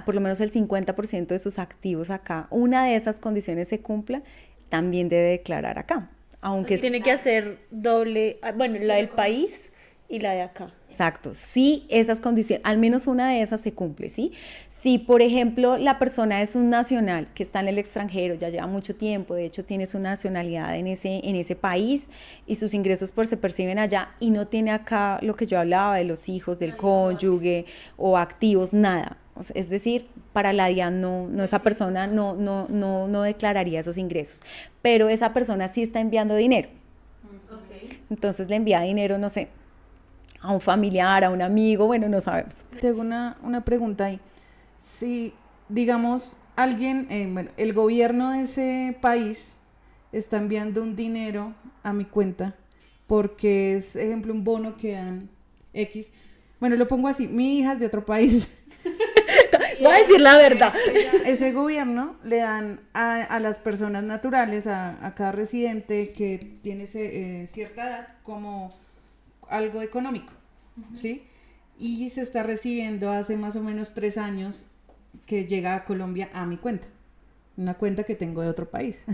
por lo menos el 50% de sus activos acá, una de esas condiciones se cumpla, también debe declarar acá. Aunque tiene que hacer doble, bueno, la del país y la de acá. Exacto, si esas condiciones, al menos una de esas se cumple, ¿sí? Si, por ejemplo, la persona es un nacional que está en el extranjero, ya lleva mucho tiempo, de hecho tiene su nacionalidad en ese país y sus ingresos pues se perciben allá y no tiene acá lo que yo hablaba de los hijos, del cónyuge o activos, nada. Es decir, para la DIAN esa persona no declararía esos ingresos, pero esa persona sí está enviando dinero. Okay. Entonces le envía dinero, no sé, a un familiar, a un amigo, bueno, no sabemos. Tengo una pregunta ahí. Si, digamos, alguien, el gobierno de ese país está enviando un dinero a mi cuenta porque es, ejemplo, un bono que dan X. Bueno, lo pongo así, mi hija es de otro país. Voy a decir la verdad. Ese gobierno le dan a las personas naturales, a cada residente que tiene cierta edad, como algo económico, ¿sí? Y se está recibiendo hace más o menos 3 años que llega a Colombia a mi cuenta, una cuenta que tengo de otro país.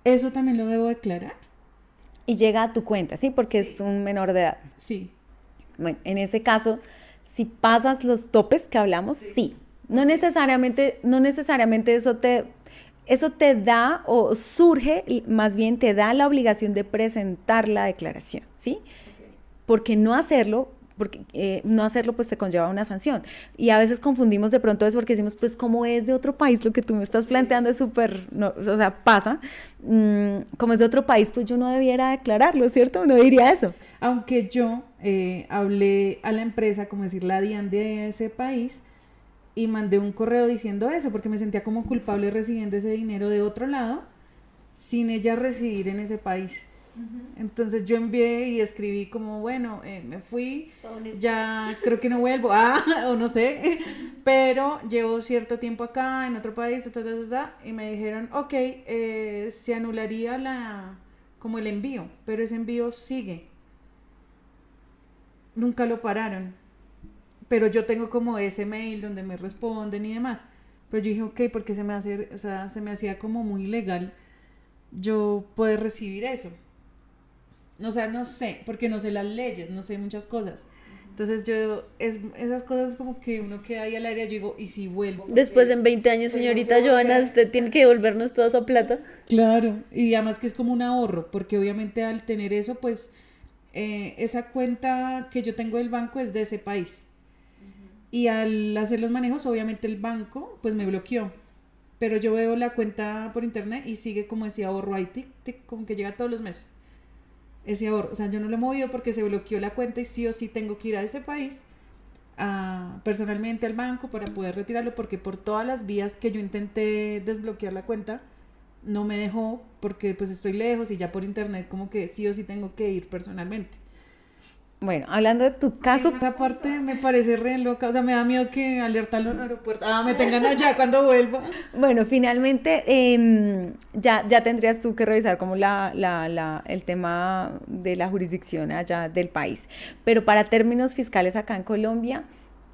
¿Eso también lo debo declarar? Y llega a tu cuenta, ¿sí? Porque sí, es un menor de edad. Sí. Bueno, en ese caso, si pasas los topes que hablamos, sí. No necesariamente eso te da o surge, más bien te da la obligación de presentar la declaración, ¿sí? Okay. Porque no hacerlo pues te conlleva una sanción. Y a veces confundimos de pronto eso porque decimos, pues como es de otro país, lo que tú me estás planteando es súper, o sea, pasa. Como es de otro país, pues yo no debiera declararlo, ¿cierto? Uno diría eso. Aunque yo hablé a la empresa, como decir, la DIAN de ese país, y mandé un correo diciendo eso, porque me sentía como culpable recibiendo ese dinero de otro lado, sin ella residir en ese país. Uh-huh. Entonces yo envié y escribí como, bueno, me fui, ya creo que no vuelvo, o no sé, pero llevo cierto tiempo acá, en otro país, y me dijeron, ok, se anularía como el envío, pero ese envío sigue. Nunca lo pararon. Pero yo tengo como ese mail donde me responden y demás. Pero yo dije, ok, porque se me hacía como muy ilegal yo poder recibir eso. O sea, no sé, porque no sé las leyes, no sé muchas cosas. Entonces esas cosas como que uno queda ahí al área, yo digo, ¿y si vuelvo? Después en 20 años, señorita Johanna, usted tiene que devolvernos toda esa plata. Claro, y además que es como un ahorro, porque obviamente al tener eso, pues esa cuenta que yo tengo del banco es de ese país. Y al hacer los manejos, obviamente el banco pues me bloqueó, pero yo veo la cuenta por internet y sigue como ese ahorro ahí, tic, tic, como que llega todos los meses. ese ahorro. O sea, yo no lo he movido porque se bloqueó la cuenta y sí o sí tengo que ir a ese país personalmente al banco para poder retirarlo, porque por todas las vías que yo intenté desbloquear la cuenta no me dejó, porque pues estoy lejos y ya por internet como que sí o sí tengo que ir personalmente. Bueno, hablando de tu caso, Esa parte me parece re loca, o sea, me da miedo que alertan los aeropuertos, me tengan allá cuando vuelva. bueno, finalmente ya tendrías tú que revisar como el tema de la jurisdicción allá del país. Pero para términos fiscales acá en Colombia,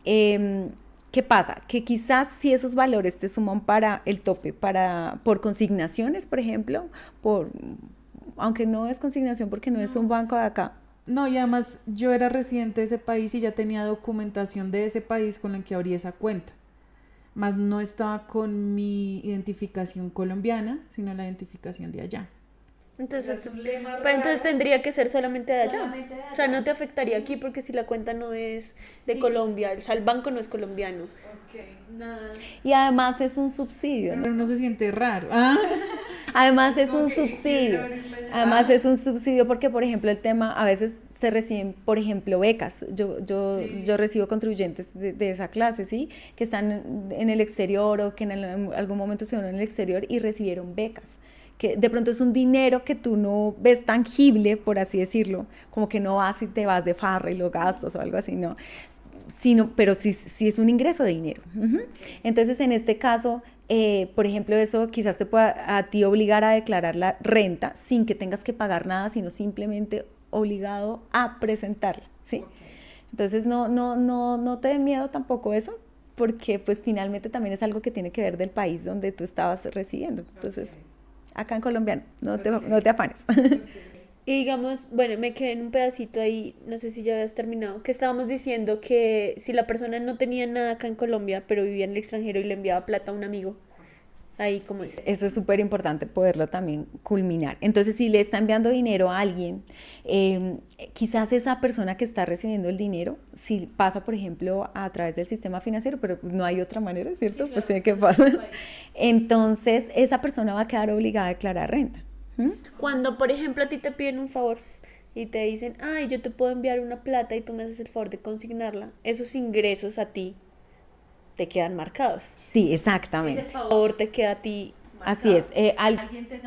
¿qué pasa? Que quizás si esos valores te suman para el tope, por consignaciones, por ejemplo, aunque no es consignación porque no es un banco de acá. No, y además yo era residente de ese país y ya tenía documentación de ese país con la que abrí esa cuenta. Más no estaba con mi identificación colombiana, sino la identificación de allá. Entonces, pero entonces tendría que ser solamente de allá. O sea, no te afectaría aquí porque si la cuenta no es de Colombia, o sea, el banco no es colombiano. Nada. Y además es un subsidio, ¿no? Pero uno se siente raro. Además es un subsidio. Además es un subsidio porque, por ejemplo, el tema, a veces se reciben, por ejemplo, becas. Yo recibo contribuyentes de esa clase, ¿sí? Que están en el exterior o que en algún momento se van en el exterior y recibieron becas. Que de pronto es un dinero que tú no ves tangible, por así decirlo, como que no vas y te vas de farra y lo gastas o algo así, no. Pero sí es un ingreso de dinero. Entonces, en este caso, por ejemplo, eso quizás te pueda a ti obligar a declarar la renta sin que tengas que pagar nada, sino simplemente obligado a presentarla, ¿sí? Entonces, no te dé miedo tampoco eso, porque pues finalmente también es algo que tiene que ver del país donde tú estabas residiendo. Entonces, acá en Colombia, no te afanes. Y digamos, bueno, me quedé en un pedacito ahí, no sé si ya habías terminado, que estábamos diciendo que si la persona no tenía nada acá en Colombia, pero vivía en el extranjero y le enviaba plata a un amigo, ahí como es. Eso es súper importante poderlo también culminar. Entonces, si le está enviando dinero a alguien, quizás esa persona que está recibiendo el dinero, si pasa, por ejemplo, a través del sistema financiero, pero no hay otra manera, ¿cierto? Sí, claro, pues tiene que pasar. Entonces, esa persona va a quedar obligada a declarar renta. Cuando, por ejemplo, a ti te piden un favor y te dicen, ay, yo te puedo enviar una plata y tú me haces el favor de consignarla, esos ingresos a ti te quedan marcados. Sí, exactamente. Ese favor te queda a ti marcado. Así es.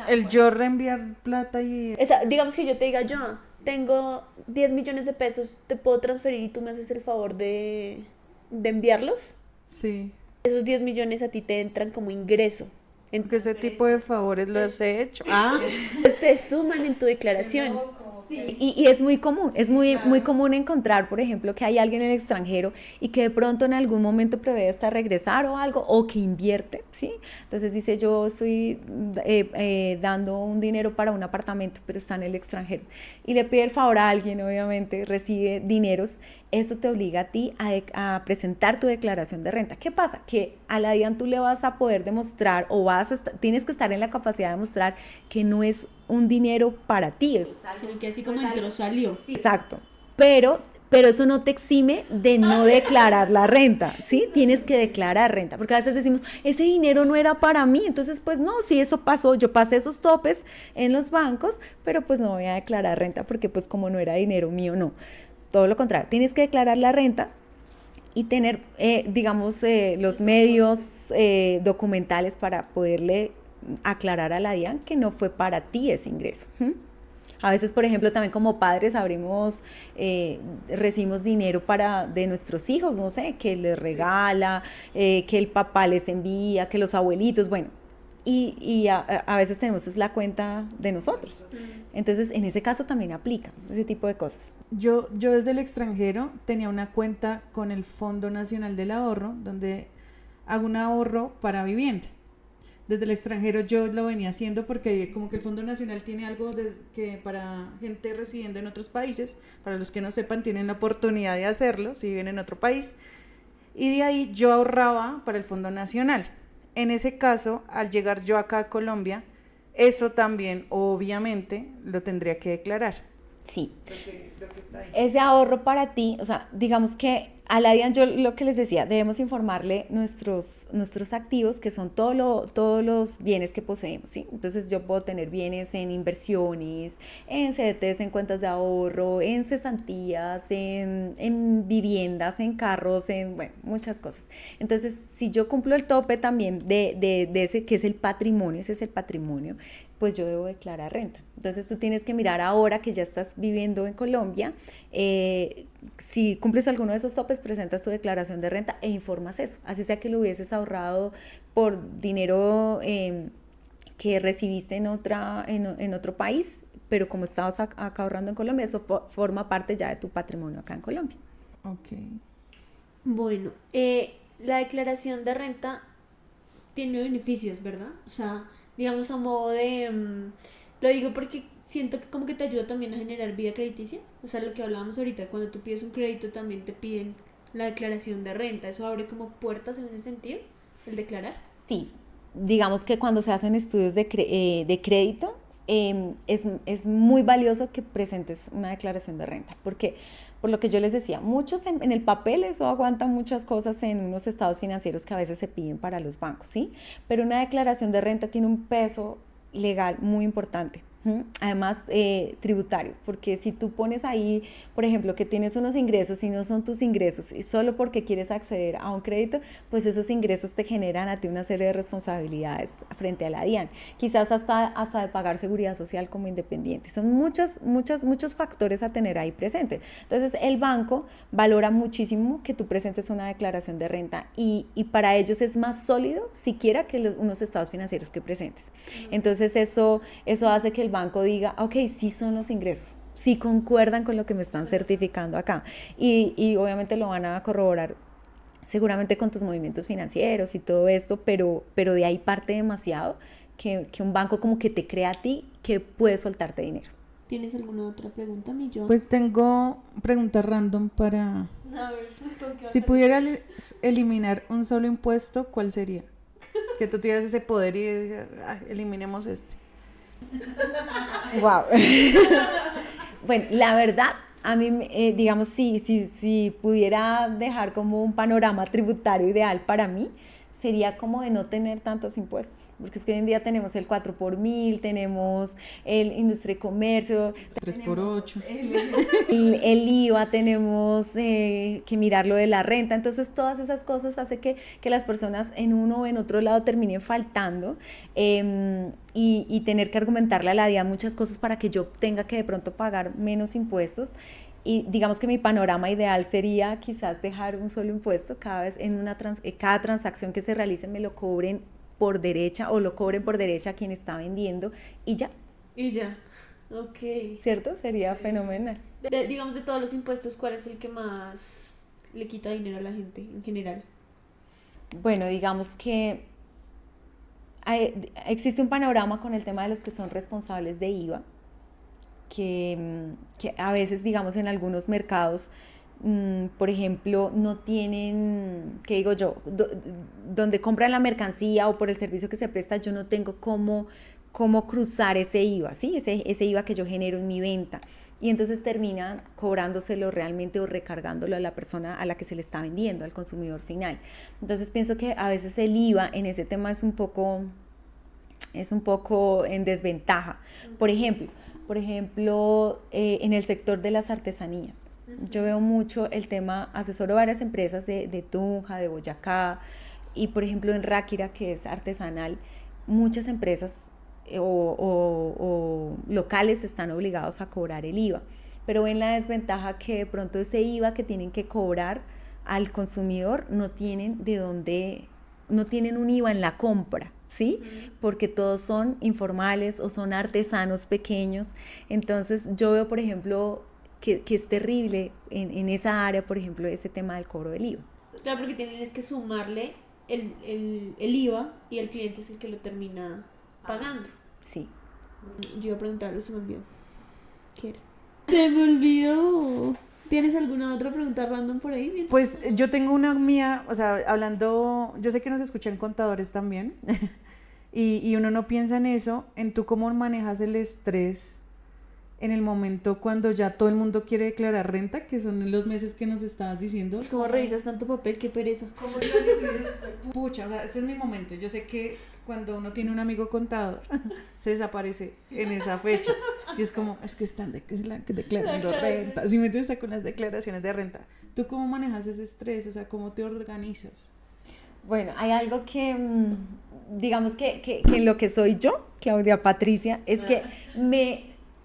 El yo reenviar plata y... digamos que yo te diga, yo tengo 10 millones de pesos, te puedo transferir y tú me haces el favor de enviarlos. Sí. Esos 10 millones a ti te entran como ingreso. Porque ese tipo de favores los he hecho. Te suman en tu declaración. Y es muy común, muy común encontrar, por ejemplo, que hay alguien en el extranjero y que de pronto en algún momento prevé hasta regresar o algo, o que invierte, ¿sí? Entonces dice, yo estoy dando un dinero para un apartamento, pero está en el extranjero. Y le pide el favor a alguien, obviamente, recibe dineros. Eso te obliga a ti a presentar tu declaración de renta. ¿Qué pasa? Que a la DIAN tú le vas a poder demostrar tienes que estar en la capacidad de demostrar que no es un dinero para ti. Sino que así como entró, salió. Exacto. Pero eso no te exime de no declarar la renta, ¿sí? Tienes que declarar renta, porque a veces decimos, ese dinero no era para mí, entonces pues no, sí, eso pasó, yo pasé esos topes en los bancos, pero pues no voy a declarar renta porque pues como no era dinero mío, no. Todo lo contrario, tienes que declarar la renta y tener, los medios documentales para poderle aclarar a la DIAN que no fue para ti ese ingreso. A veces, por ejemplo, también como padres recibimos dinero de nuestros hijos, no sé, que les regala, que el papá les envía, que los abuelitos, bueno. Y a veces tenemos la cuenta de nosotros. Entonces, en ese caso también aplica ese tipo de cosas. Yo desde el extranjero tenía una cuenta con el Fondo Nacional del Ahorro, donde hago un ahorro para vivienda. Desde el extranjero yo lo venía haciendo porque como que el Fondo Nacional tiene algo que para gente residiendo en otros países, para los que no sepan, tienen la oportunidad de hacerlo si viven en otro país. Y de ahí yo ahorraba para el Fondo Nacional. En ese caso, al llegar yo acá a Colombia, eso también obviamente lo tendría que declarar. Sí. Lo que está ahí. Ese ahorro para ti, o sea, digamos que a la DIAN, yo lo que les decía, debemos informarle nuestros activos, que son todos los bienes que poseemos, ¿sí? Entonces yo puedo tener bienes en inversiones, en CDTs, en cuentas de ahorro, en cesantías, en viviendas, en carros, en, bueno, muchas cosas. Entonces, si yo cumplo el tope también de ese, que es el patrimonio, ese es el patrimonio, pues yo debo declarar renta. Entonces tú tienes que mirar ahora que ya estás viviendo en Colombia, si cumples alguno de esos topes, presentas tu declaración de renta e informas eso. Así sea que lo hubieses ahorrado por dinero que recibiste en otro país, pero como estabas acá ahorrando en Colombia, eso forma parte ya de tu patrimonio acá en Colombia. Ok. Bueno, la declaración de renta tiene beneficios, ¿verdad? O sea, digamos a modo de... lo digo porque siento que como que te ayuda también a generar vida crediticia. O sea, lo que hablábamos ahorita, cuando tú pides un crédito también te piden la declaración de renta. ¿Eso abre como puertas en ese sentido, el declarar? Sí, digamos que cuando se hacen estudios de crédito, es muy valioso que presentes una declaración de renta, porque por lo que yo les decía, muchos en el papel eso aguanta muchas cosas en unos estados financieros que a veces se piden para los bancos, ¿sí? Pero una declaración de renta tiene un peso legal muy importante. Además tributario, porque si tú pones ahí, por ejemplo, que tienes unos ingresos y no son tus ingresos y solo porque quieres acceder a un crédito, pues esos ingresos te generan a ti una serie de responsabilidades frente a la DIAN, quizás hasta de pagar seguridad social como independiente. Son muchos factores a tener ahí presentes. Entonces el banco valora muchísimo que tú presentes una declaración de renta y para ellos es más sólido siquiera que unos estados financieros que presentes. Entonces eso hace que el banco diga, ok, sí son los ingresos, sí concuerdan con lo que me están certificando acá y obviamente lo van a corroborar seguramente con tus movimientos financieros y todo esto, pero de ahí parte demasiado que un banco como que te crea a ti que puedes soltarte dinero. ¿Tienes alguna otra pregunta, Millón? Pues tengo preguntas random para... A ver, Si pudieras eliminar un solo impuesto, ¿cuál sería? Que tú tuvieras ese poder y eliminemos este. Wow. Bueno, la verdad, a mí, digamos, si pudiera dejar como un panorama tributario ideal para mí, sería como de no tener tantos impuestos, porque es que hoy en día tenemos el 4x1000, tenemos el industria y comercio, 3x8. el IVA, tenemos que mirar lo de la renta, entonces todas esas cosas hacen que las personas en uno o en otro lado terminen faltando y tener que argumentarle a la DIAN muchas cosas para que yo tenga que de pronto pagar menos impuestos. Y digamos que mi panorama ideal sería quizás dejar un solo impuesto cada vez cada transacción que se realice me lo cobren por derecha o lo cobren por derecha a quien está vendiendo y ya. Y ya, ok. ¿Cierto? Sería fenomenal. Digamos de todos los impuestos, ¿cuál es el que más le quita dinero a la gente en general? Bueno, digamos que existe un panorama con el tema de los que son responsables de IVA. Que a veces, digamos, en algunos mercados, por ejemplo, no tienen, ¿qué digo yo? Donde compran la mercancía o por el servicio que se presta, yo no tengo cómo cruzar ese IVA, ¿sí? Ese IVA que yo genero en mi venta. Y entonces terminan cobrándoselo realmente o recargándolo a la persona a la que se le está vendiendo, al consumidor final. Entonces pienso que a veces el IVA en ese tema es un poco en desventaja. Por ejemplo, en el sector de las artesanías. Yo veo mucho el tema, asesoro varias empresas de Tunja, de Boyacá, y por ejemplo en Ráquira, que es artesanal, muchas empresas o locales están obligados a cobrar el IVA, pero ven la desventaja que de pronto ese IVA que tienen que cobrar al consumidor no tienen un IVA en la compra, ¿sí? Porque todos son informales o son artesanos pequeños. Entonces yo veo, por ejemplo, que es terrible en esa área, por ejemplo, ese tema del cobro del IVA. Claro, porque tienen es que sumarle el IVA y el cliente es el que lo termina pagando. Sí. Yo iba a preguntarlo, se me olvidó. ¿Qué era? Se me olvidó. ¿Tienes alguna otra pregunta random por ahí? Pues yo tengo una mía, o sea, hablando, yo sé que nos escuchan contadores también, y uno no piensa en eso, en tú cómo manejas el estrés en el momento cuando ya todo el mundo quiere declarar renta, que son los meses que nos estabas diciendo. ¿Cómo revisas tanto papel? Qué pereza. ¿Cómo pucha, o sea, ese es mi momento. Yo sé que cuando uno tiene un amigo contador, se desaparece en esa fecha. Y es como, es que están declarando renta. Si me entiendes, con las declaraciones de renta. ¿Tú cómo manejas ese estrés? O sea, ¿cómo te organizas? Bueno, hay algo que, digamos que en lo que soy yo, Claudia Patricia, es que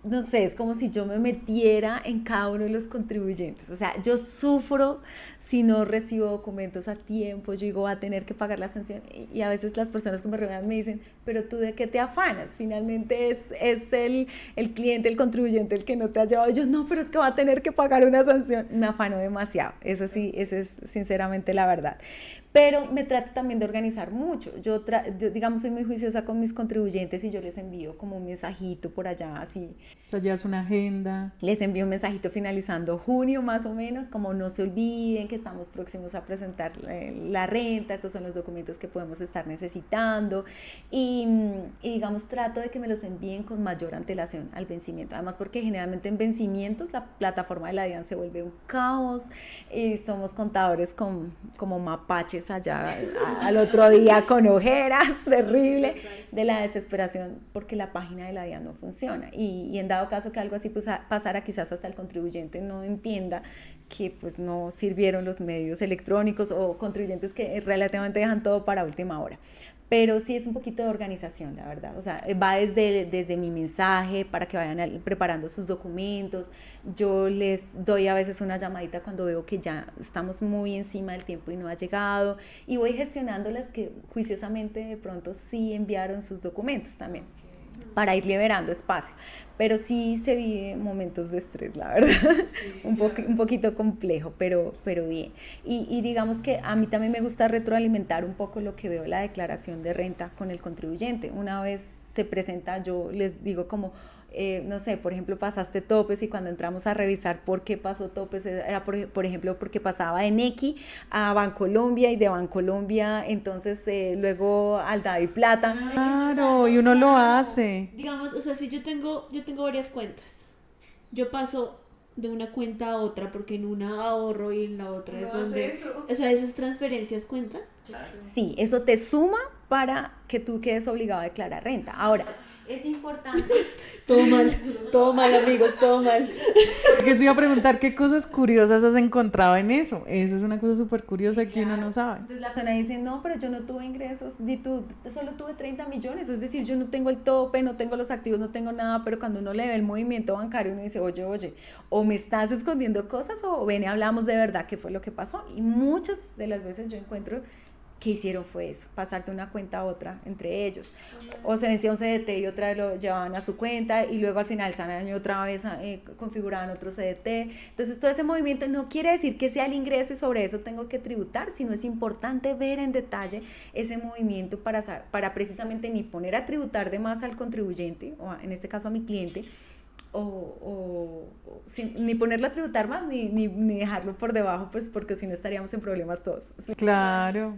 no sé, es como si yo me metiera en cada uno de los contribuyentes. O sea, yo sufro si no recibo documentos a tiempo, yo digo, va a tener que pagar la sanción. Y a veces las personas que me reúnen me dicen, pero tú ¿de qué te afanas? Finalmente es el cliente, el contribuyente el que no te ha llevado. Yo, no, pero es que va a tener que pagar una sanción. Me afano demasiado, eso sí, esa es sinceramente la verdad. Pero me trato también de organizar mucho. Yo digamos, soy muy juiciosa con mis contribuyentes y yo les envío como un mensajito por allá, así. O sea, ya es una agenda. Les envío un mensajito finalizando junio más o menos, como no se olviden que estamos próximos a presentar la renta, estos son los documentos que podemos estar necesitando y digamos trato de que me los envíen con mayor antelación al vencimiento, además porque generalmente en vencimientos la plataforma de la DIAN se vuelve un caos y somos contadores como mapaches allá al otro día con ojeras, terrible, de la desesperación porque la página de la DIAN no funciona y en dado caso que algo así pasara, quizás hasta el contribuyente no entienda que pues no sirvieron los medios electrónicos o contribuyentes que relativamente dejan todo para última hora. Pero sí es un poquito de organización, la verdad. O sea, va desde mi mensaje para que vayan preparando sus documentos. Yo les doy a veces una llamadita cuando veo que ya estamos muy encima del tiempo y no ha llegado. Y voy gestionando las que juiciosamente de pronto sí enviaron sus documentos también, para ir liberando espacio. Pero sí se vive momentos de estrés, la verdad, sí, un poquito complejo, pero bien. Y digamos que a mí también me gusta retroalimentar un poco lo que veo la declaración de renta con el contribuyente. Una vez se presenta, yo les digo como, no sé, por ejemplo, pasaste topes y cuando entramos a revisar por qué pasó topes, era por ejemplo porque pasaba de Nequi a Bancolombia y de Bancolombia entonces luego al Daviplata. Claro, y uno lo hace. Digamos, o sea, si yo tengo varias cuentas, yo paso de una cuenta a otra porque en una ahorro y en la otra es donde... O sea, ¿esas transferencias cuentan? Claro. Sí, eso te suma para que tú quedes obligado a declarar renta. Ahora, es importante... Todo mal amigos, todo mal. Porque se iba a preguntar qué cosas curiosas has encontrado en eso. Eso es una cosa súper curiosa que uno no sabe. Entonces la persona dice, no, pero yo no tuve ingresos, ni tú, solo tuve 30 millones, es decir, yo no tengo el tope, no tengo los activos, no tengo nada, pero cuando uno le ve el movimiento bancario, uno dice, oye, o me estás escondiendo cosas, o ven y hablamos de verdad qué fue lo que pasó. Y muchas de las veces yo encuentro que hicieron fue eso, pasar de una cuenta a otra entre ellos, o se vencía un CDT y otra vez lo llevaban a su cuenta y luego al final se año otra vez configuraban otro CDT. Entonces todo ese movimiento no quiere decir que sea el ingreso y sobre eso tengo que tributar, sino es importante ver en detalle ese movimiento para precisamente ni poner a tributar de más al contribuyente, o en este caso a mi cliente, ni ponerlo a tributar más ni dejarlo por debajo, pues porque si no estaríamos en problemas todos. Claro.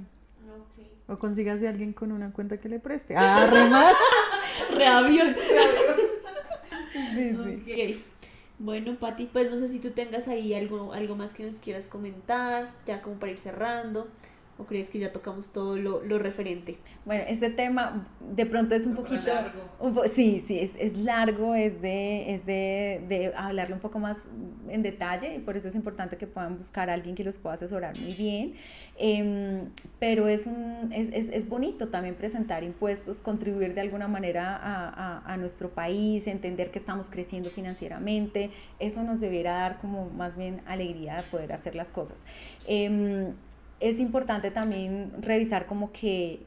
O consigas a alguien con una cuenta que le preste. ¡Ah, remar! Reavión. Sí. Okay. Bueno, Pati, pues no sé si tú tengas ahí algo más que nos quieras comentar, ya como para ir cerrando, o crees que ya tocamos todo lo referente. Bueno, este tema de pronto es un poquito... Sí, es largo, es de hablarlo un poco más en detalle, y por eso es importante que puedan buscar a alguien que los pueda asesorar muy bien, pero es bonito también presentar impuestos, contribuir de alguna manera a nuestro país, entender que estamos creciendo financieramente, eso nos debiera dar como más bien alegría de poder hacer las cosas. Es importante también revisar como que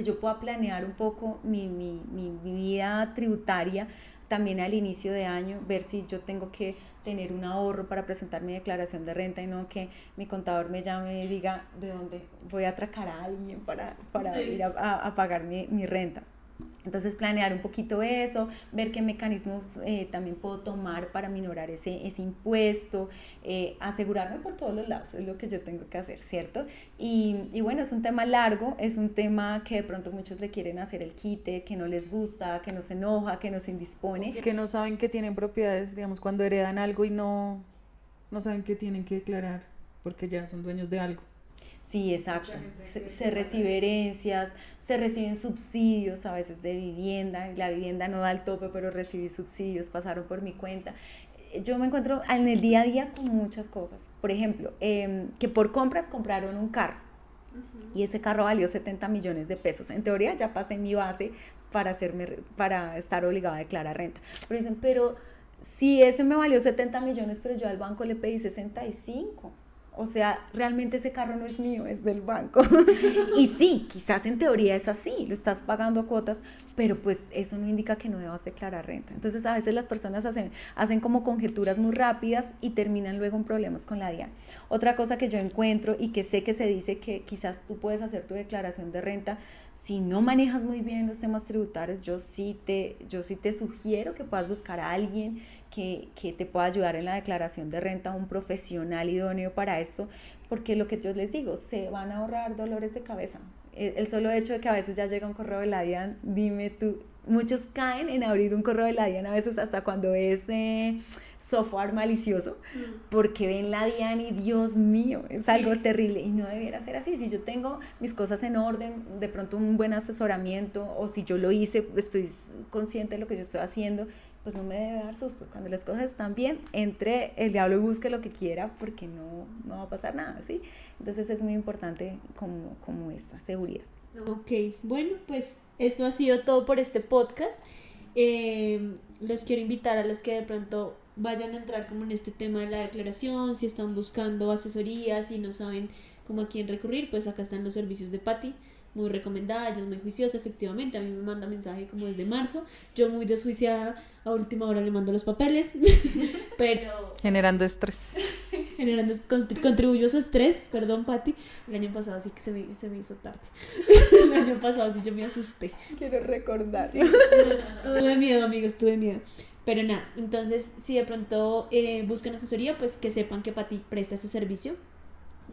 yo pueda planear un poco mi vida tributaria también al inicio de año, ver si yo tengo que tener un ahorro para presentar mi declaración de renta y no que mi contador me llame y diga de dónde voy a atracar a alguien para ir a pagar mi renta. Entonces planear un poquito eso, ver qué mecanismos también puedo tomar para minorar ese impuesto, asegurarme por todos los lados, es lo que yo tengo que hacer, ¿cierto? Y bueno, es un tema largo, es un tema que de pronto muchos le quieren hacer el quite, que no les gusta, que no se enoja, que no se indispone. Que no saben que tienen propiedades, digamos, cuando heredan algo y no saben que tienen que declarar porque ya son dueños de algo. Sí, exacto. Se recibe herencias, se reciben subsidios a veces de vivienda. La vivienda no da el tope, pero recibí subsidios, pasaron por mi cuenta. Yo me encuentro en el día a día con muchas cosas. Por ejemplo, que por compras compraron un carro y ese carro valió 70 millones de pesos. En teoría ya pasé mi base para estar obligada a declarar renta. Pero dicen, pero si ese me valió 70 millones, pero yo al banco le pedí 65. O sea, realmente ese carro no es mío, es del banco. Y sí, quizás en teoría es así, lo estás pagando a cuotas, pero pues eso no indica que no debas declarar renta. Entonces a veces las personas hacen como conjeturas muy rápidas y terminan luego en problemas con la DIAN. Otra cosa que yo encuentro y que sé que se dice que quizás tú puedes hacer tu declaración de renta, si no manejas muy bien los temas tributarios, yo sí te sugiero que puedas buscar a alguien que te pueda ayudar en la declaración de renta, un profesional idóneo para esto, porque lo que yo les digo, se van a ahorrar dolores de cabeza. El solo hecho de que a veces ya llega un correo de la DIAN, dime tú, muchos caen en abrir un correo de la DIAN a veces hasta cuando es software malicioso, porque ven la DIAN y Dios mío, es algo terrible y no debiera ser así. Si yo tengo mis cosas en orden, de pronto un buen asesoramiento, o si yo lo hice, estoy consciente de lo que yo estoy haciendo, pues no me debe dar susto. Cuando las cosas están bien, entre el diablo y busque lo que quiera, porque no va a pasar nada, ¿sí? Entonces es muy importante como esta seguridad. Ok, bueno, pues esto ha sido todo por este podcast. Los quiero invitar a los que de pronto vayan a entrar como en este tema de la declaración, si están buscando asesoría, si no saben cómo a quién recurrir, pues acá están los servicios de Patti, muy recomendada, ella es muy juiciosa, efectivamente, a mí me manda mensaje como desde marzo, yo muy desjuiciada, a última hora le mando los papeles, pero... Generando estrés. Contribuyó su estrés, perdón Patti, el año pasado sí que se me hizo tarde, el año pasado sí yo me asusté. Quiero recordar. Sí, tuve miedo, amigos, tuve miedo. Pero nada, entonces si de pronto buscan asesoría, pues que sepan que Patti presta ese servicio.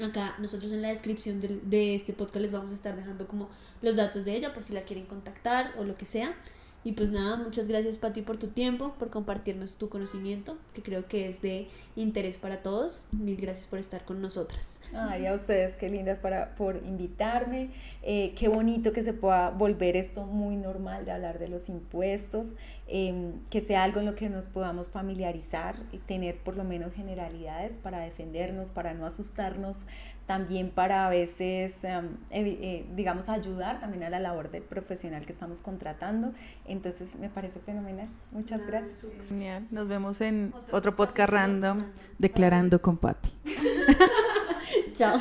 Acá nosotros en la descripción de este podcast les vamos a estar dejando como los datos de ella por si la quieren contactar o lo que sea. Y pues nada, muchas gracias Patti por tu tiempo, por compartirnos tu conocimiento, que creo que es de interés para todos. Mil gracias por estar con nosotras. Ay, a ustedes, qué lindas por invitarme. Qué bonito que se pueda volver esto muy normal de hablar de los impuestos, que sea algo en lo que nos podamos familiarizar y tener por lo menos generalidades para defendernos, para no asustarnos, también para a veces, digamos, ayudar también a la labor del profesional que estamos contratando. Entonces me parece fenomenal. Muchas gracias. Genial. Nos vemos en otro podcast random, Declarando con Patti. Chao.